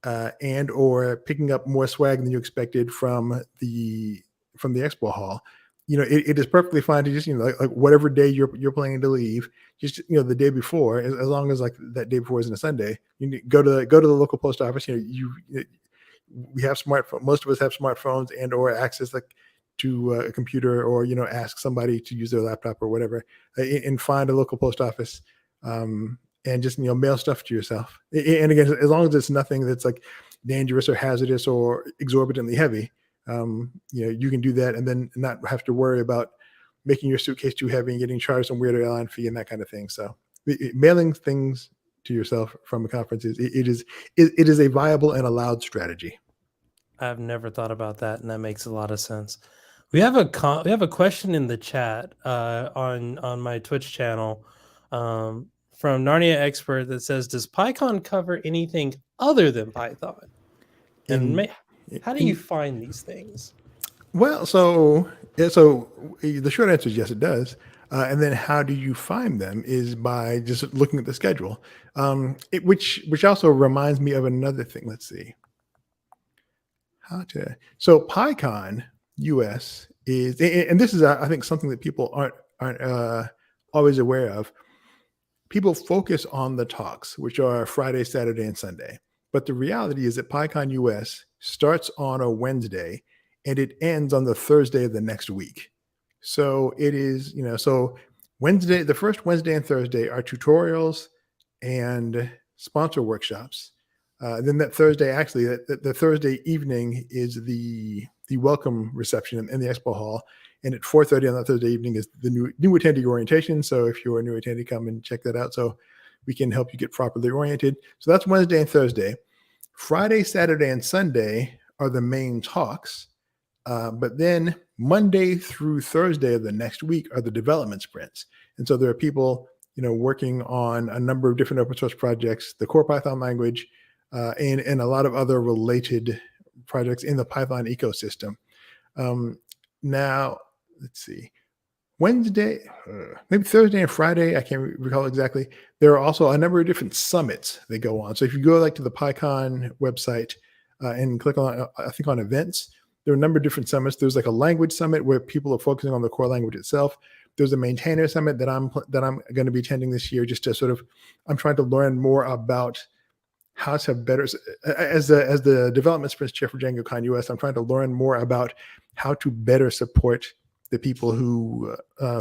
and or picking up more swag than you expected from the expo hall, it is perfectly fine to just like whatever day you're planning to leave, just the day before, as long as like that day before isn't a Sunday, you go to the local post office. We have most of us have smartphones and or access like to a computer, or ask somebody to use their laptop or whatever, and find a local post office, and just mail stuff to yourself. And again, as long as it's nothing that's like dangerous or hazardous or exorbitantly heavy, you can do that and then not have to worry about making your suitcase too heavy and getting charged some weird airline fee and that kind of thing. So mailing things to yourself from a conference it is a viable and allowed strategy. I've never thought about that, and that makes a lot of sense. We have a question in the chat on my Twitch channel from Narnia Expert that says, "Does PyCon cover anything other than Python? And how do you find these things?" Well, so the short answer is yes, it does. And then how do you find them is by just looking at the schedule, which also reminds me of another thing. Let's see. So PyCon US is, and this is I think something that people aren't always aware of. People focus on the talks, which are Friday, Saturday, and Sunday. But the reality is that PyCon US starts on a Wednesday and it ends on the Thursday of the next week. So it is, so Wednesday, the first Wednesday and Thursday are tutorials and sponsor workshops. Then that Thursday, actually, the Thursday evening is the welcome reception in the expo hall. And at 4:30 on that Thursday evening is the new attendee orientation. So if you're a new attendee, come and check that out so we can help you get properly oriented. So that's Wednesday and Thursday. Friday, Saturday, and Sunday are the main talks. But then Monday through Thursday of the next week are the development sprints. And so there are people, working on a number of different open source projects, the core Python language, and a lot of other related projects in the Python ecosystem. Now, let's see. Wednesday, maybe Thursday and Friday, I can't recall exactly. There are also a number of different summits that go on. So if you go to the PyCon website and click on, I think on events, there are a number of different summits. There's like a language summit where people are focusing on the core language itself. There's a maintainer summit that I'm going to be attending this year, just to I'm trying to learn more about how to better, as the development sprints chair for Django Con US, I'm trying to learn more about how to better support the people who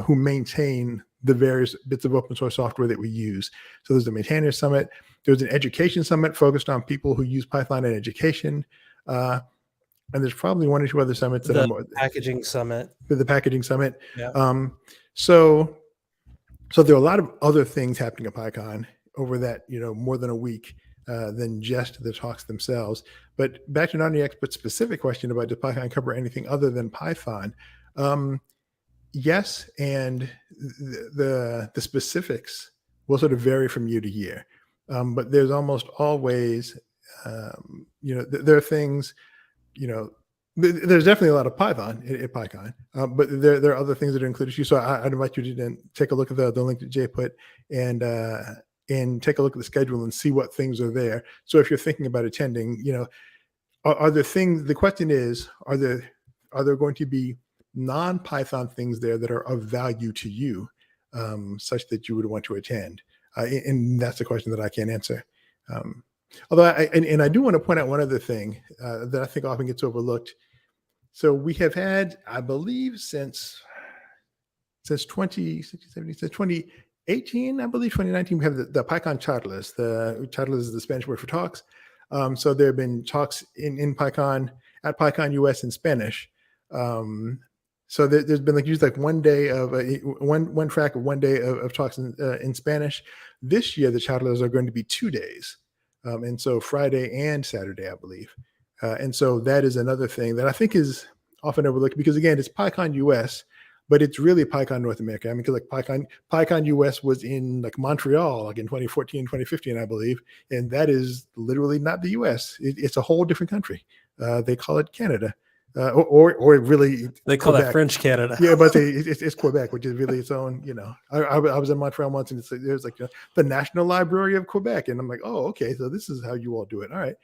maintain the various bits of open source software that we use. So there's a maintainer summit. There's an education summit focused on people who use Python in education. And there's probably one or two other summits that the packaging summit. The packaging summit. Yeah. So there are a lot of other things happening at PyCon over that, more than a week than just the talks themselves. But back to Narnia Expert's specific question about does PyCon cover anything other than Python? yes, and the specifics will sort of vary from year to year. But there's almost always, there are things, there's definitely a lot of Python at PyCon, but there are other things that are included too. So I'd invite you to then take a look at the link that Jay put and take a look at the schedule and see what things are there. So if you're thinking about attending, are there things? The question is, are there going to be non-Python things there that are of value to you, such that you would want to attend? And that's a question that I can't answer. Although I do want to point out one other thing that I think often gets overlooked. So we have had, I believe, since 2018, I believe 2019, we have the PyCon chartlist. The chartlist is the Spanish word for talks. So there have been talks in PyCon at PyCon US in Spanish. So there's been usually one day of one track of 1 day of talks in Spanish. This year, the chartlers are going to be 2 days. And so Friday and Saturday, I believe. And so that is another thing that I think is often overlooked because, again, it's PyCon US, but it's really PyCon North America. I mean, because PyCon US was in Montreal in 2014, 2015, I believe. And that is literally not the US. It's a whole different country. They call it Canada. Or really they call Quebec. That French Canada. Yeah, but it's Quebec, which is really its own. I was in Montreal once, and there's the National Library of Quebec, and I'm like, oh, okay, so this is how you all do it. All right.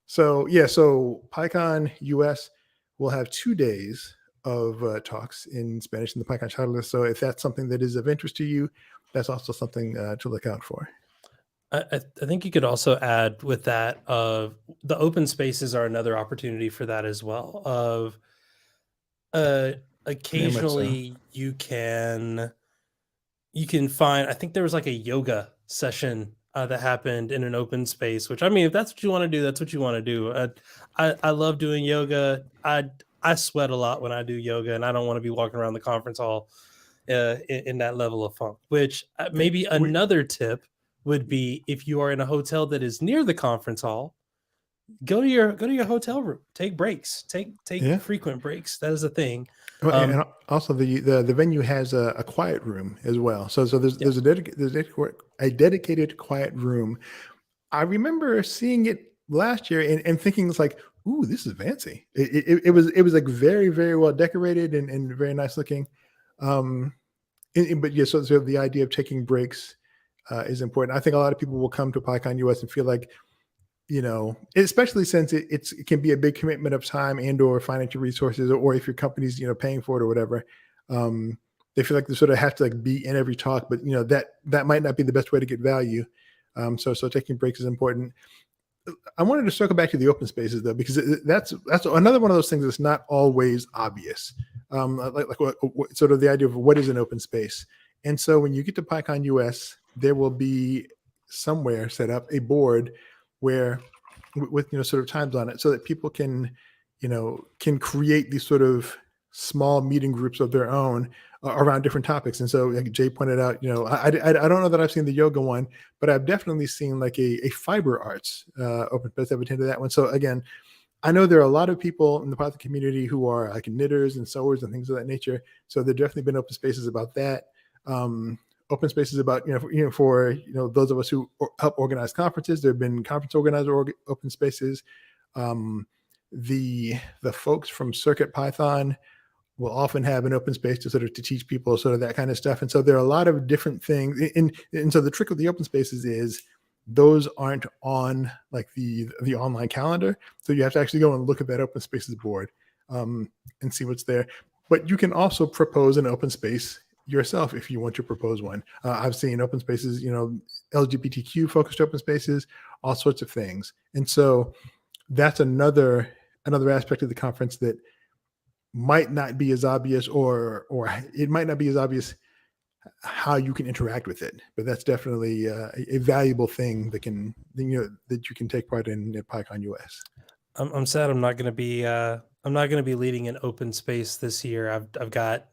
So PyCon US will have 2 days of talks in Spanish in the PyCon chartlist. So if that's something that is of interest to you, that's also something to look out for. I think you could also add with that the open spaces are another opportunity for that as well. Occasionally you can find, I think there was a yoga session that happened in an open space, which, I mean, if that's what you want to do, that's what you want to do. I love doing yoga. I sweat a lot when I do yoga, and I don't want to be walking around the conference hall in that level of funk, which maybe another tip would be, if you are in a hotel that is near the conference hall, go to your hotel room, take breaks, take frequent breaks. That is a thing. And also the venue has a quiet room as well. So there's a dedicated quiet room. I remember seeing it last year and thinking it's ooh, this is fancy. It was very, very well decorated and very nice looking. But yeah, so the idea of taking breaks is important. I think a lot of people will come to PyCon US and feel especially since it can be a big commitment of time and or financial resources, or if your company's paying for it or whatever, they feel they sort of have to be in every talk, but that might not be the best way to get value. So taking breaks is important. I wanted to circle back to the open spaces though, because that's another one of those things that's not always obvious. Sort of the idea of what is an open space. And so when you get to PyCon US, there will be somewhere set up a board where with sort of times on it, so that people can create these sort of small meeting groups of their own around different topics. And so like Jay pointed out, I don't know that I've seen the yoga one, but I've definitely seen a fiber arts open space. I've attended that one. So again, I know there are a lot of people in the Python community who are knitters and sewers and things of that nature. So there definitely been open spaces about that. Open spaces about for those of us who help organize conferences. There have been conference organizer open spaces. The folks from Circuit Python will often have an open space to teach people sort of that kind of stuff. And so there are a lot of different things. And so the trick with the open spaces is those aren't on the online calendar. So you have to actually go and look at that open spaces board and see what's there. But you can also propose an open space yourself if you want to propose one. I've seen open spaces, LGBTQ focused open spaces, all sorts of things. And so that's another aspect of the conference that might not be as obvious, or it might not be as obvious how you can interact with it. But that's definitely a valuable thing that you can take part in at PyCon US. I'm sad I'm not going to be leading an open space this year. I've got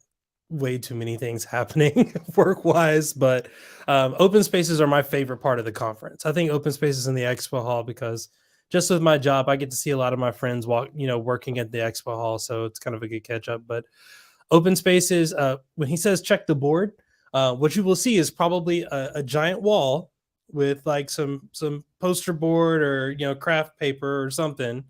way too many things happening work-wise, but open spaces are my favorite part of the conference. I think open spaces in the expo hall, because just with my job, I get to see a lot of my friends working at the expo hall, so it's kind of a good catch up. But Open spaces, when he says check the board, what you will see is probably a giant wall with like some poster board or craft paper or something,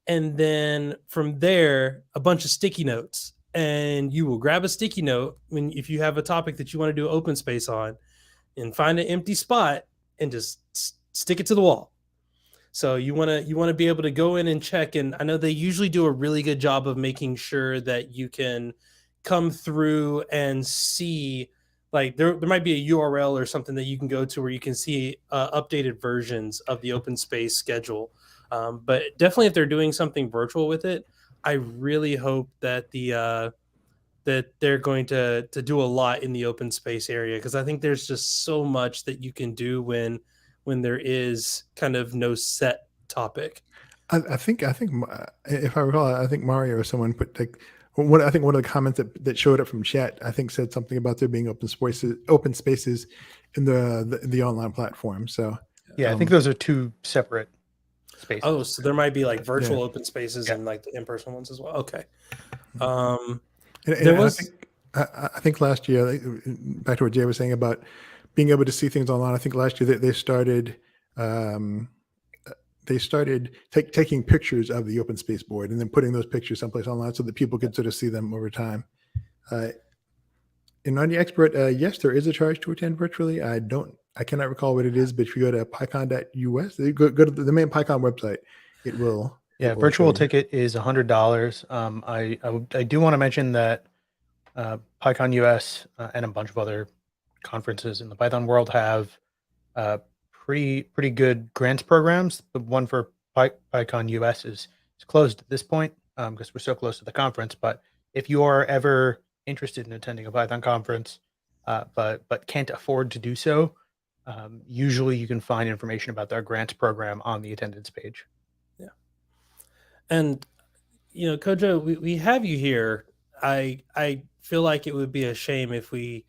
and then from there a bunch of sticky notes. And you will grab a sticky note if you have a topic that you want to do open space on, and find an empty spot and just stick it to the wall. So you want to be able to go in and check. And I know they usually do a really good job of making sure that you can come through and see, like there might be a URL or something that you can go to where you can see updated versions of the open space schedule. But definitely if they're doing something virtual with it, I really hope that that they're going to do a lot in the open space area, because I think there's just so much that you can do when there is kind of no set topic. I think if I recall, I think Mario or someone put like I think one of the comments that showed up from chat, I think said something about there being open spaces in the online platform. So yeah, I think those are two separate spaces. Oh, so there might be like virtual open spaces and like the in-person ones as well. Okay. There was, I think last year, back to what Jay was saying about being able to see things online. I think last year they started taking pictures of the open space board and then putting those pictures someplace online so that people could sort of see them over time. And on the expert, yes, there is a charge to attend virtually. I cannot recall what it is, but if you go to PyCon.us, go to the main PyCon website, it will. Yeah, virtual ticket is $100. I do want to mention that PyCon US and a bunch of other conferences in the Python world have pretty good grants programs. The one for PyCon US is closed at this point because we're so close to the conference. But if you are ever interested in attending a Python conference, but can't afford to do so, usually you can find information about their grants program on the attendance page. Yeah. And, Kojo, we have you here. I feel like it would be a shame if we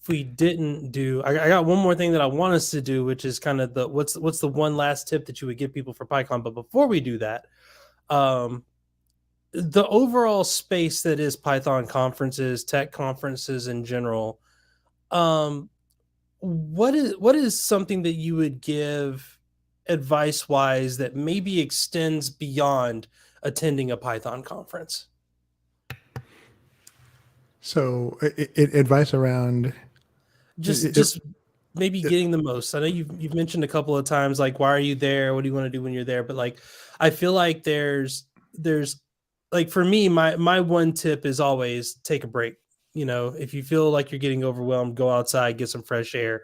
didn't do. I got one more thing that I want us to do, which is kind of what's the one last tip that you would give people for PyCon. But before we do that, the overall space that is Python conferences, tech conferences in general, what is something that you would give advice wise that maybe extends beyond attending a Python conference? So advice around just maybe getting the most. I know you've mentioned a couple of times, like, why are you there? What do you want to do when you're there? But like, I feel like there's like, for me, my one tip is always take a break. If you feel like you're getting overwhelmed, go outside, get some fresh air.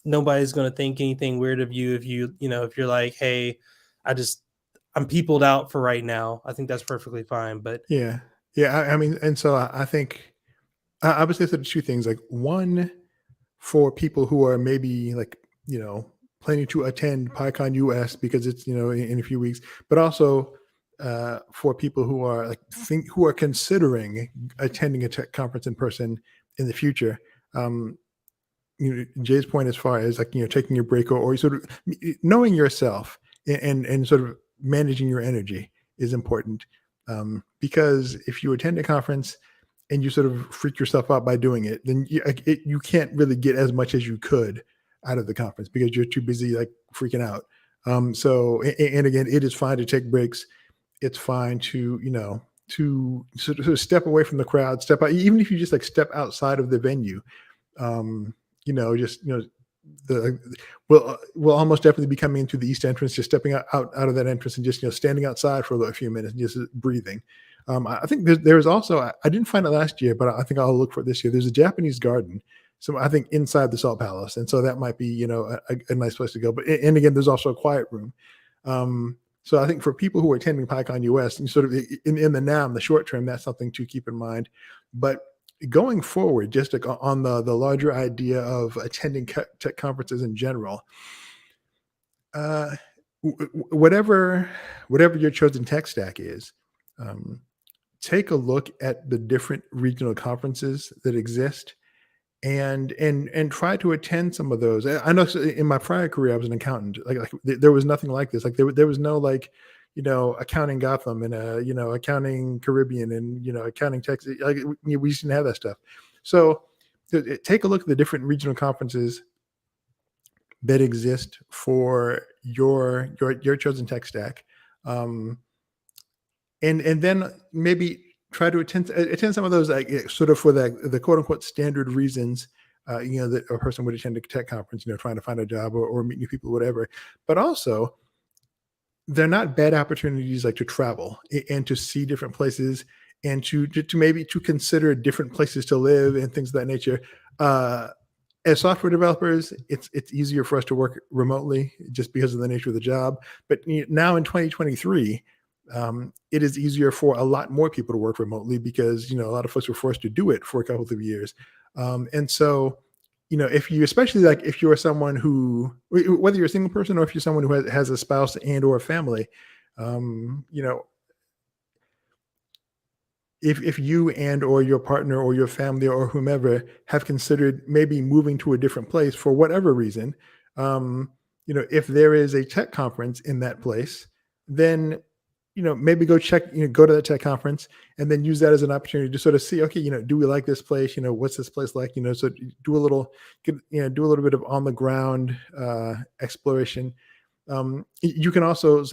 Nobody's going to think anything weird of you if if you're like, hey, I'm peopled out for right now. I think that's perfectly fine. But yeah. I mean, and so I think I would say sort of two things. Like, one, for people who are maybe like planning to attend PyCon US because it's in a few weeks, but also for people who are who are considering attending a tech conference in person in the future. Jay's point as far as taking your break or sort of knowing yourself and sort of managing your energy is important, because if you attend a conference and you sort of freak yourself out by doing it, then you can't really get as much as you could out of the conference because you're too busy freaking out. So again, it is fine to take breaks. It's fine to to sort of step away from the crowd, step out, even if you just step outside of the venue. We'll almost definitely be coming into the east entrance, just stepping out of that entrance and just standing outside for a few minutes and just breathing. I think there's also, I didn't find it last year, but I think I'll look for it this year. There's a Japanese garden, so I think inside the Salt Palace, and so that might be a nice place to go. But and again, there's also a quiet room. So I think for people who are attending PyCon US and sort of in the now, in the short term, that's something to keep in mind. But going forward, just on the larger idea of attending tech conferences in general, whatever your chosen tech stack is, take a look at the different regional conferences that exist and try to attend some of those. I know in my prior career, I was an accountant. Like there was nothing like this. There was no accounting Gotham and accounting Caribbean and accounting Texas. Like we used to have that stuff. So take a look at the different regional conferences that exist for your chosen tech stack, and then maybe try to attend some of those, like, sort of for the quote unquote standard reasons, that a person would attend a tech conference, trying to find a job or meet new people, whatever. But also, they're not bad opportunities, like to travel and to see different places and to maybe to consider different places to live and things of that nature. As software developers, it's easier for us to work remotely just because of the nature of the job. But now in 2023, it is easier for a lot more people to work remotely because a lot of folks were forced to do it for a couple of years. And so, if you, especially like if you're someone who, whether you're a single person or if you're someone who has a spouse and or a family, if you and or your partner or your family or whomever have considered maybe moving to a different place for whatever reason, if there is a tech conference in that place, then maybe go to the tech conference and then use that as an opportunity to sort of see, okay, do we like this place? What's this place like? So do a little bit of on the ground exploration. You can also,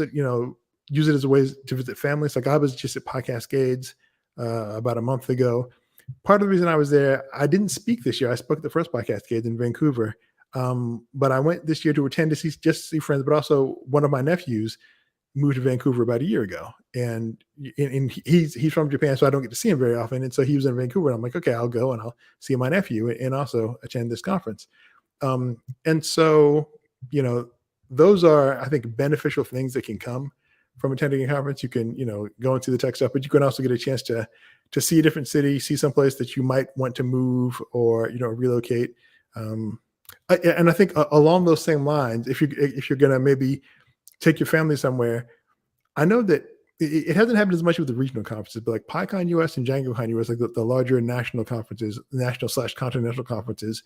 use it as a way to visit families. Like I was just at Cascades about a month ago. Part of the reason I was there, I didn't speak this year. I spoke at the first Cascades in Vancouver, but I went this year to attend to see friends. But also, one of my nephews moved to Vancouver about a year ago, and he's from Japan, so I don't get to see him very often. And so he was in Vancouver, and I'm like, okay, I'll go and I'll see my nephew and also attend this conference. And so, those are, I think, beneficial things that can come from attending a conference. You can, go into the tech stuff, but you can also get a chance to see a different city, see someplace that you might want to move or, relocate. And I think along those same lines, if you're going to maybe take your family somewhere, I know that it hasn't happened as much with the regional conferences, but like PyCon US and DjangoCon US, like the larger national conferences, national/continental conferences,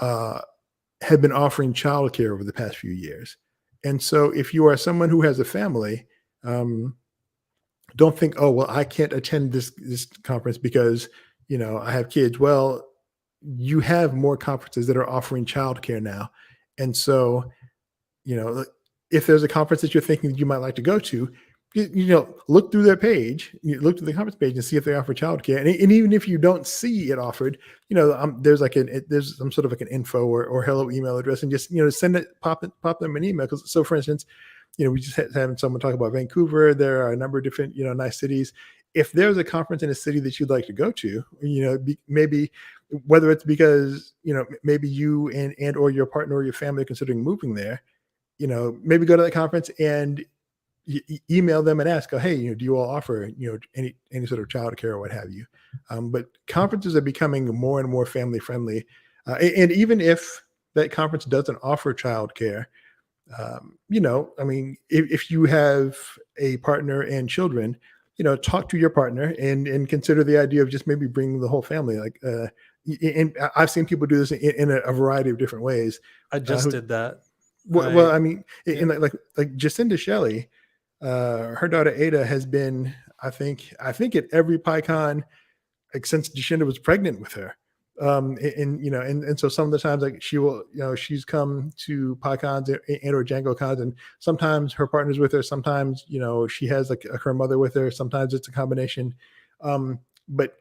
have been offering childcare over the past few years. And so if you are someone who has a family, don't think, oh, well, I can't attend this conference because, I have kids. Well, you have more conferences that are offering childcare now. And so, if there's a conference that you're thinking that you might like to go to, look through their page, look through the conference page and see if they offer childcare. And even if you don't see it offered, there's some sort of like an info or hello email address, and just, send it, pop them an email. So for instance, we just had someone talk about Vancouver. There are a number of different, nice cities. If there's a conference in a city that you'd like to go to, maybe whether it's because, maybe you and or your partner or your family are considering moving there, maybe go to that conference and email them and ask, oh, hey, do you all offer, any sort of childcare or what have you? But conferences are becoming more and more family friendly. And even if that conference doesn't offer childcare, if you have a partner and children, talk to your partner and consider the idea of just maybe bringing the whole family. Like, and I've seen people do this in a variety of different ways. I just did that. Well, like Jacinda Shelley, her daughter Ada has been, I think at every PyCon, like since Jacinda was pregnant with her. And so some of the times, like she will, she's come to PyCons and or Django cons, and sometimes her partner's with her, sometimes, she has like her mother with her, sometimes it's a combination. But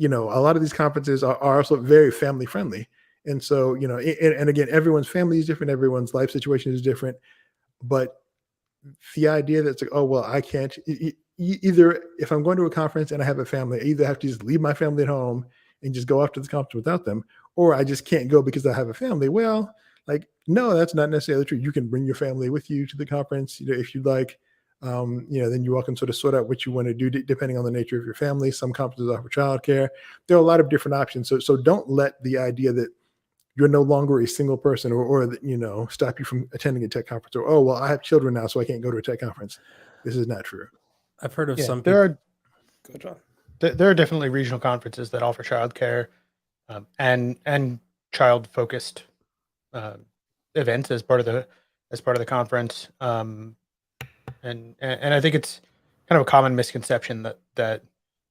a lot of these conferences are also very family friendly. And so, and again, everyone's family is different, everyone's life situation is different. But the idea that's like, oh, well, I can't, either if I'm going to a conference and I have a family, I either have to just leave my family at home and just go off to the conference without them, or I just can't go because I have a family. Well, like, no, that's not necessarily true. You can bring your family with you to the conference, if you'd like. Then you all can sort of sort out what you want to do depending on the nature of your family. Some conferences offer childcare. There are a lot of different options. So don't let the idea that you're no longer a single person or that, stop you from attending a tech conference, or, oh, well, I have children now, so I can't go to a tech conference. This is not true. I've heard of some people. There are, Go, John. There are definitely regional conferences that offer childcare and child focused events as part of the conference. And I think it's kind of a common misconception that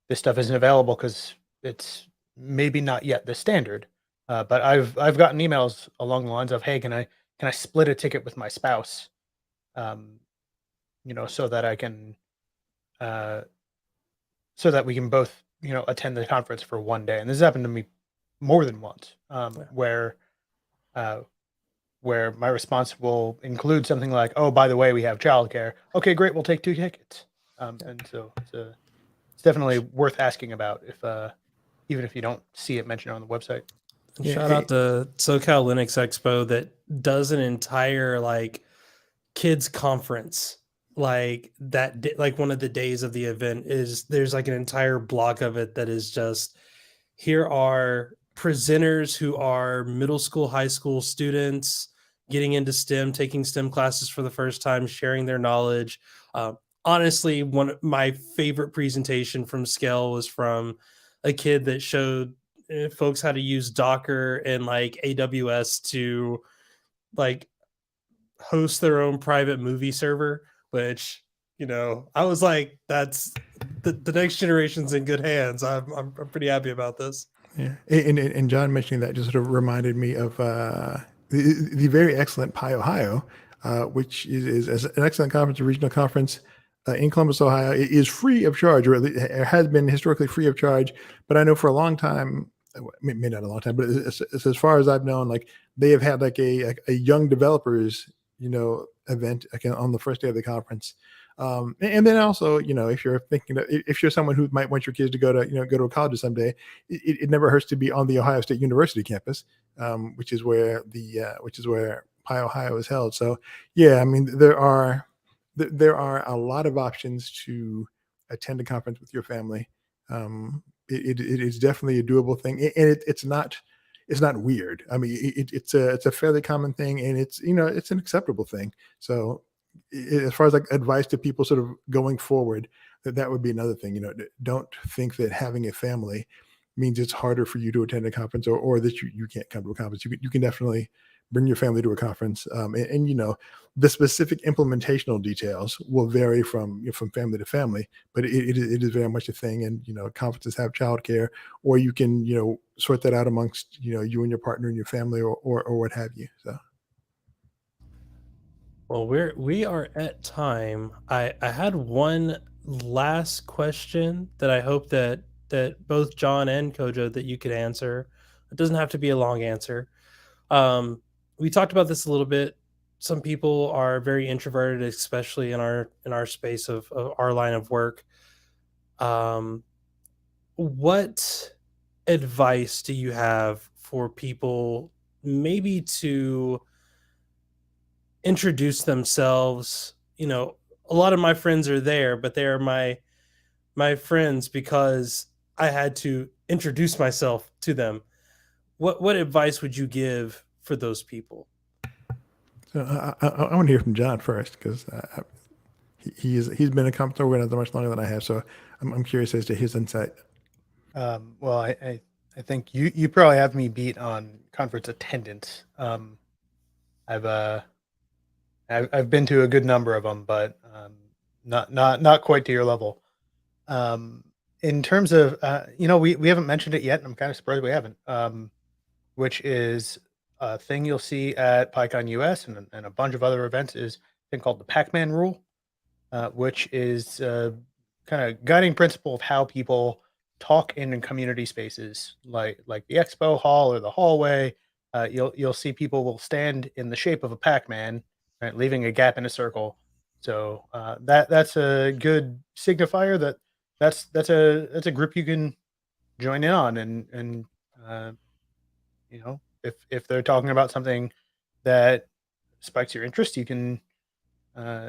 this stuff isn't available because it's maybe not yet the standard. But I've gotten emails along the lines of, "Hey, can I split a ticket with my spouse? Um, so that I can uh, so that we can both attend the conference for one day." And this has happened to me more than once, Yeah. uh, where my response will include something like, "Oh, by the way, we have childcare. Okay, great, we'll take 2 tickets." And so it's definitely worth asking about if even if you don't see it mentioned on the website. And Yeah, shout out to SoCal Linux Expo that does an entire like kids conference. Like like one of the days of the event is there's like an entire block of it that is just here are presenters who are middle school, high school students getting into STEM, taking STEM classes for the first time, sharing their knowledge. Uh, Honestly, one of my favorite presentation from Scale was from a kid that showed folks how to use Docker and like AWS to like host their own private movie server, which I was like, that's the next generation's in good hands. I'm pretty happy about this. yeah. And John mentioning that just sort of reminded me of the very excellent Pi Ohio, which is an excellent conference, a regional conference in Columbus, Ohio. It is free of charge, or at least it has been historically free of charge. But I know for a long time, maybe not a long time, but as far as I've known, like they have had like a young developers, event again on the first day of the conference. And then also, if you're thinking that if you're someone who might want your kids to go to a college someday, it never hurts to be on the Ohio State University campus, which is where Pi Ohio is held. So yeah, I mean there are a lot of options to attend a conference with your family. It is definitely a doable thing, and it's not weird. I mean, it's a fairly common thing, and it's an acceptable thing. So as far as like advice to people sort of going forward, that would be another thing. Don't think that having a family means it's harder for you to attend a conference, or that you can't come to a conference. You can definitely bring your family to a conference, and the specific implementational details will vary from family to family, but it is very much a thing. And conferences have childcare, or you can sort that out amongst you and your partner and your family, or what have you. So Well, we are at time. I had one last question that I hope that both John and Kojo that you could answer. It doesn't have to be a long answer. We talked about this a little bit. Some people are very introverted, especially in our space of our line of work. Um, what advice do you have for people maybe to introduce themselves? A lot of my friends are there, but they are my friends because I had to introduce myself to them. What advice would you give for those people? so I want to hear from John first, because he's been a conference organizer much longer than I have. So I'm curious as to his insight. Well, I think you probably have me beat on conference attendance. I've uh, I've been to a good number of them, but not quite to your level. Um, in terms of we haven't mentioned it yet, and I'm kind of surprised we haven't. Which is a thing you'll see at PyCon US and a bunch of other events is a thing called the Pac-Man rule, which is kind of guiding principle of how people talk in community spaces like the expo hall or the hallway. You'll see people will stand in the shape of a Pac-Man, right, leaving a gap in a circle. So that's a good signifier that that's a group you can join in on. And uh, if they're talking about something that spikes your interest, uh,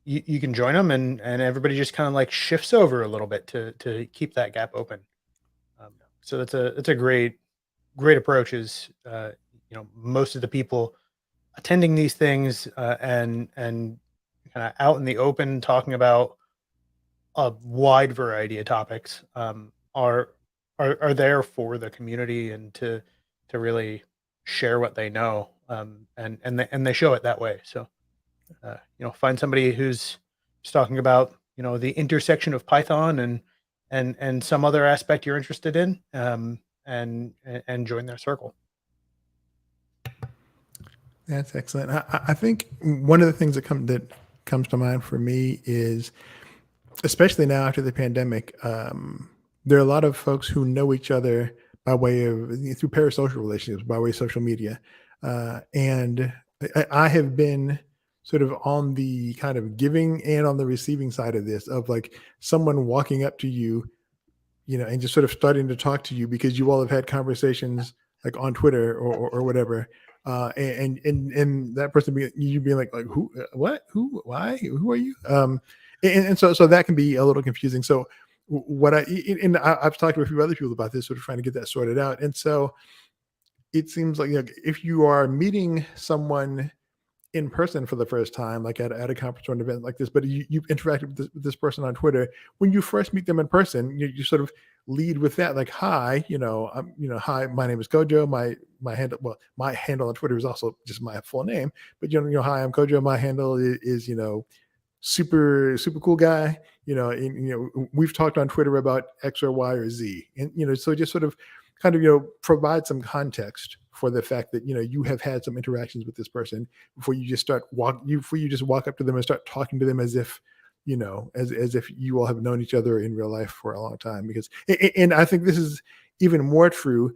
you can join them, and everybody just kind of like shifts over a little bit to keep that gap open. So that's a great approach. Is most of the people attending these things and kind of out in the open talking about a wide variety of topics are there for the community and to really share what they know, and they show it that way. So find somebody who's just talking about, the intersection of Python and some other aspect you're interested in, and join their circle. That's excellent. I think one of the things that comes to mind for me is, especially now after the pandemic, there are a lot of folks who know each other by way of through parasocial relationships, by way of social media, and I have been sort of on the kind of giving and on the receiving side of this, of like someone walking up to you, and just sort of starting to talk to you because you all have had conversations like on Twitter or whatever, and that person you being like who, what, who, why, who are you? And so that can be a little confusing. So I've talked to a few other people about this, sort of trying to get that sorted out. And so it seems like, if you are meeting someone in person for the first time, like at a conference or an event like this, but you've interacted with this person on Twitter, when you first meet them in person, you sort of lead with that, like, hi, hi, my name is Kojo. My handle on Twitter is also just my full name, but hi, I'm Kojo. My handle is super cool guy. We've talked on Twitter about X or Y or Z, and so just sort of kind of provide some context for the fact that you have had some interactions with this person before you just walk up to them and start talking to them as if as if you all have known each other in real life for a long time. Because and I think this is even more true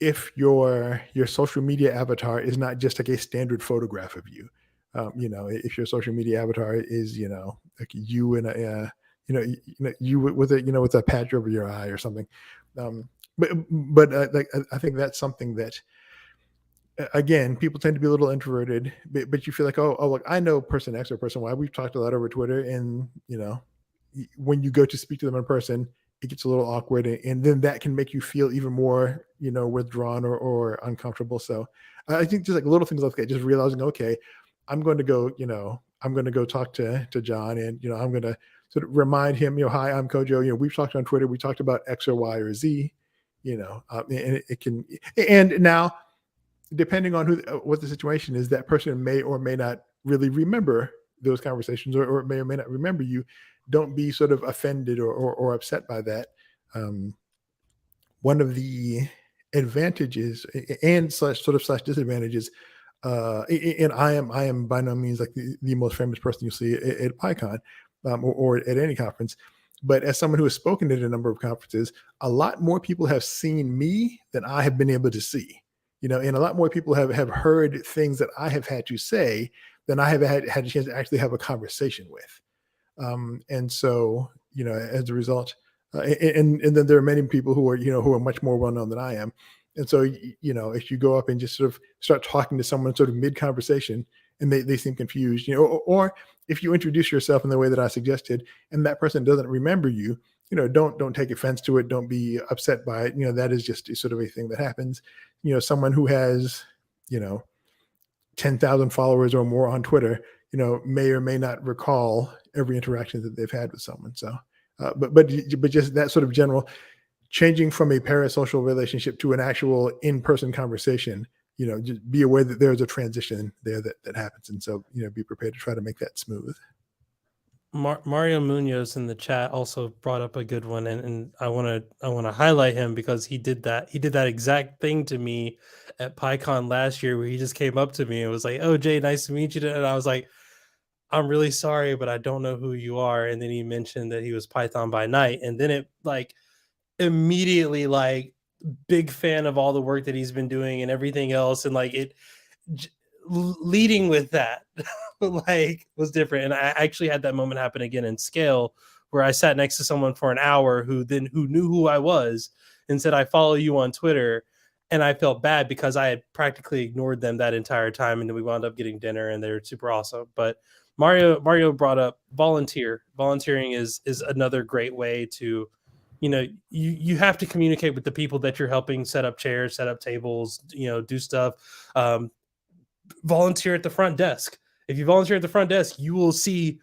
if your social media avatar is not just like a standard photograph of you. If your social media avatar is like you in a you with a patch over your eye or something. But like I think that's something that, again, people tend to be a little introverted, but you feel like, oh, look, I know person X or person Y. We've talked a lot over Twitter, and when you go to speak to them in person, it gets a little awkward, and then that can make you feel even more, withdrawn or uncomfortable. So I think just like little things like that, just realizing, okay, I'm going to go talk to John, and I'm going to sort of remind him, hi, I'm Kojo. We've talked on Twitter. We talked about X or Y or Z. And it can, and now depending on what the situation is, that person may or may not really remember those conversations, or may not remember you. Don't be sort of offended or upset by that. One of the advantages and slash disadvantages, and I am by no means like the most famous person you see at PyCon, or at any conference. But as someone who has spoken at a number of conferences, a lot more people have seen me than I have been able to see. And a lot more people have heard things that I have had to say than I have had a chance to actually have a conversation with. And so, as a result, and then there are many people who are much more well known than I am. And so, if you go up and just sort of start talking to someone sort of mid conversation and they seem confused, or if you introduce yourself in the way that I suggested and that person doesn't remember you, don't take offense to it. Don't be upset by it. That is just sort of a thing that happens. Someone who has, 10,000 followers or more on Twitter, may or may not recall every interaction that they've had with someone. So, but just that sort of general changing from a parasocial relationship to an actual in-person conversation, just be aware that there's a transition there that happens. And so, be prepared to try to make that smooth. Mario Munoz in the chat also brought up a good one, and I want to highlight him because he did that exact thing to me at PyCon last year, where he just came up to me and was like, "Oh, Jay, nice to meet you," and I was like, "I'm really sorry, but I don't know who you are." And then he mentioned that he was Python by night, and then it like immediately like big fan of all the work that he's been doing and everything else, and like it leading with that like was different. And I actually had that moment happen again in Scale, where I sat next to someone for an hour who knew who I was and said, "I follow you on Twitter," and I felt bad because I had practically ignored them that entire time, and then we wound up getting dinner and they're super awesome. But Mario brought up volunteering is another great way to, you have to communicate with the people that you're helping set up chairs, set up tables, do stuff. Volunteer at the front desk. If you volunteer at the front desk, you will see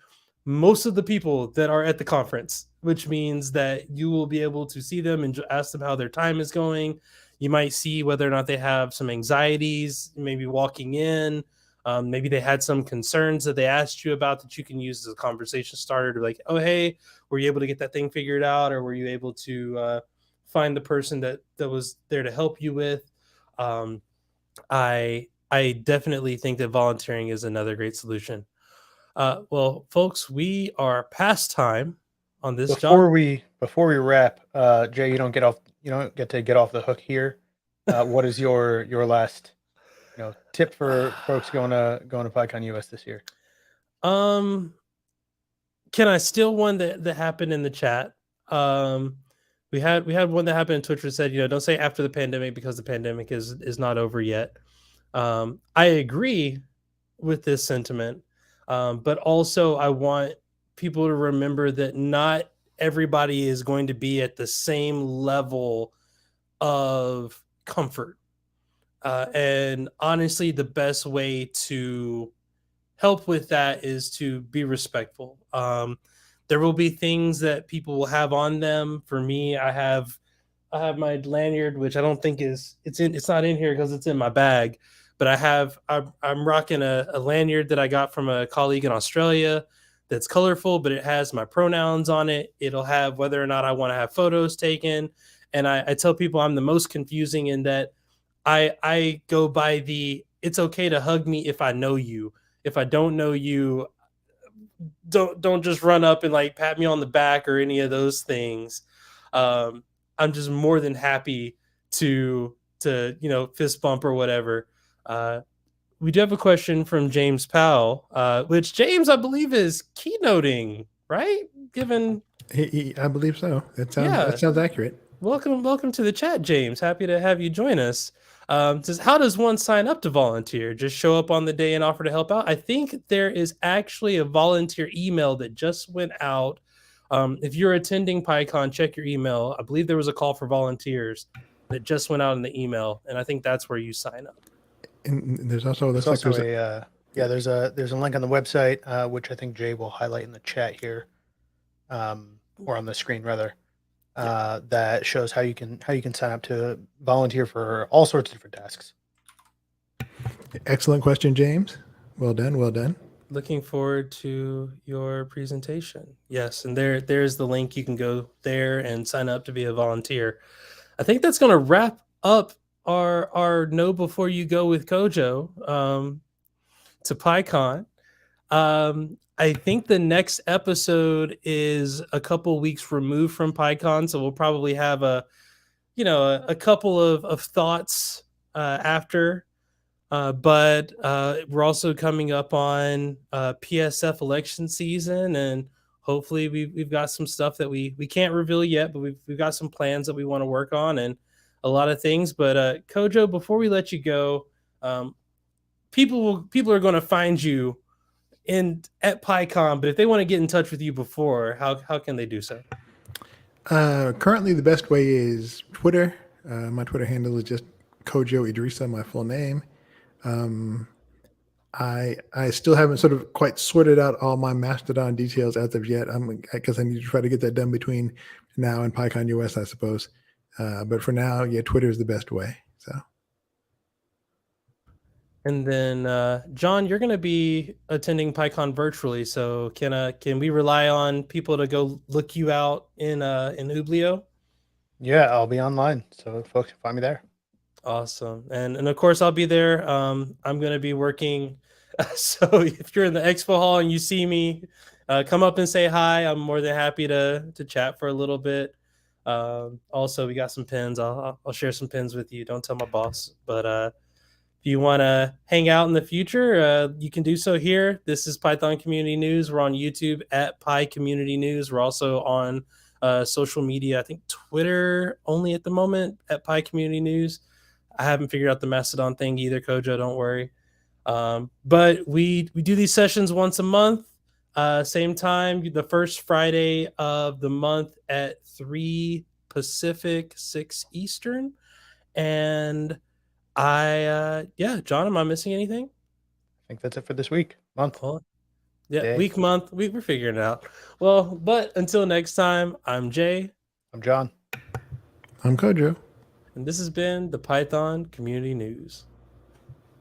most of the people that are at the conference, which means that you will be able to see them and ask them how their time is going. You might see whether or not they have some anxieties, maybe walking in. Maybe they had some concerns that they asked you about that you can use as a conversation starter to like, oh, hey, were you able to get that thing figured out? Or were you able to find the person that was there to help you with? I definitely think that volunteering is another great solution. Well, folks, we are past time on this, John. Before we wrap, Jay, you don't get to get off the hook here. What is your last tip for folks going to PyCon US this year? Can I steal one that happened in the chat? We had one that happened in Twitch that said, don't say after the pandemic because the pandemic is not over yet. I agree with this sentiment, but also I want people to remember that not everybody is going to be at the same level of comfort. And honestly, the best way to help with that is to be respectful. There will be things that people will have on them. For me, I have my lanyard, which I don't think it's not in here because it's in my bag, but I'm rocking a lanyard that I got from a colleague in Australia that's colorful, but it has my pronouns on it. It'll have whether or not I want to have photos taken. And I tell people I'm the most confusing in that I go by it's okay to hug me if I know you. If I don't know you, don't just run up and like pat me on the back or any of those things. I'm just more than happy to fist bump or whatever. We do have a question from James Powell, which James, I believe, is keynoting, right? Given I believe so. That sounds accurate. Welcome to the chat, James. Happy to have you join us. How does one sign up to volunteer? Just show up on the day and offer to help out? I think there is actually a volunteer email that just went out. If you're attending PyCon, check your email. I believe there was a call for volunteers that just went out in the email, and I think that's where you sign up. And there's also a link on the website, which I think Jay will highlight in the chat here, or on the screen rather. That shows how you can sign up to volunteer for all sorts of different tasks. Excellent question, James. Well done. Looking forward to your presentation. Yes, and there's the link. You can go there and sign up to be a volunteer. I think that's going to wrap up our Know Before You Go with Kojo to PyCon. I think the next episode is a couple weeks removed from PyCon, so we'll probably have a couple of thoughts after. But we're also coming up on PSF election season, and hopefully we've got some stuff that we can't reveal yet, but we've got some plans that we want to work on and a lot of things. But Kojo, before we let you go, people are going to find you at PyCon, but if they want to get in touch with you before, how can they do so? Currently, the best way is Twitter. My Twitter handle is just Kojo Idrissa, my full name. I still haven't sort of quite sorted out all my Mastodon details as of yet. Because I need to try to get that done between now and PyCon US, I suppose. But for now, yeah, Twitter is the best way. So. And then, John, you're going to be attending PyCon virtually, so can we rely on people to go look you out in Hublio? Yeah, I'll be online, so folks can find me there. Awesome, and of course I'll be there. I'm going to be working, so if you're in the expo hall and you see me, come up and say hi. I'm more than happy to chat for a little bit. Also, we got some pins. I'll share some pins with you. Don't tell my boss, but. If you want to hang out in the future, you can do so here. This is Python Community News. We're on YouTube at Py Community News. We're also on social media. I think Twitter only at the moment at Py Community News. I haven't figured out the Mastodon thing either, Kojo. Don't worry. But we do these sessions once a month, same time, the first Friday of the month at 3 Pacific, 6 Eastern, and John, am I missing anything? I think that's it for this week. Month. Yeah, week, month. We're figuring it out. Well, but until next time, I'm Jay. I'm John. I'm Kojo. And this has been the Python Community News.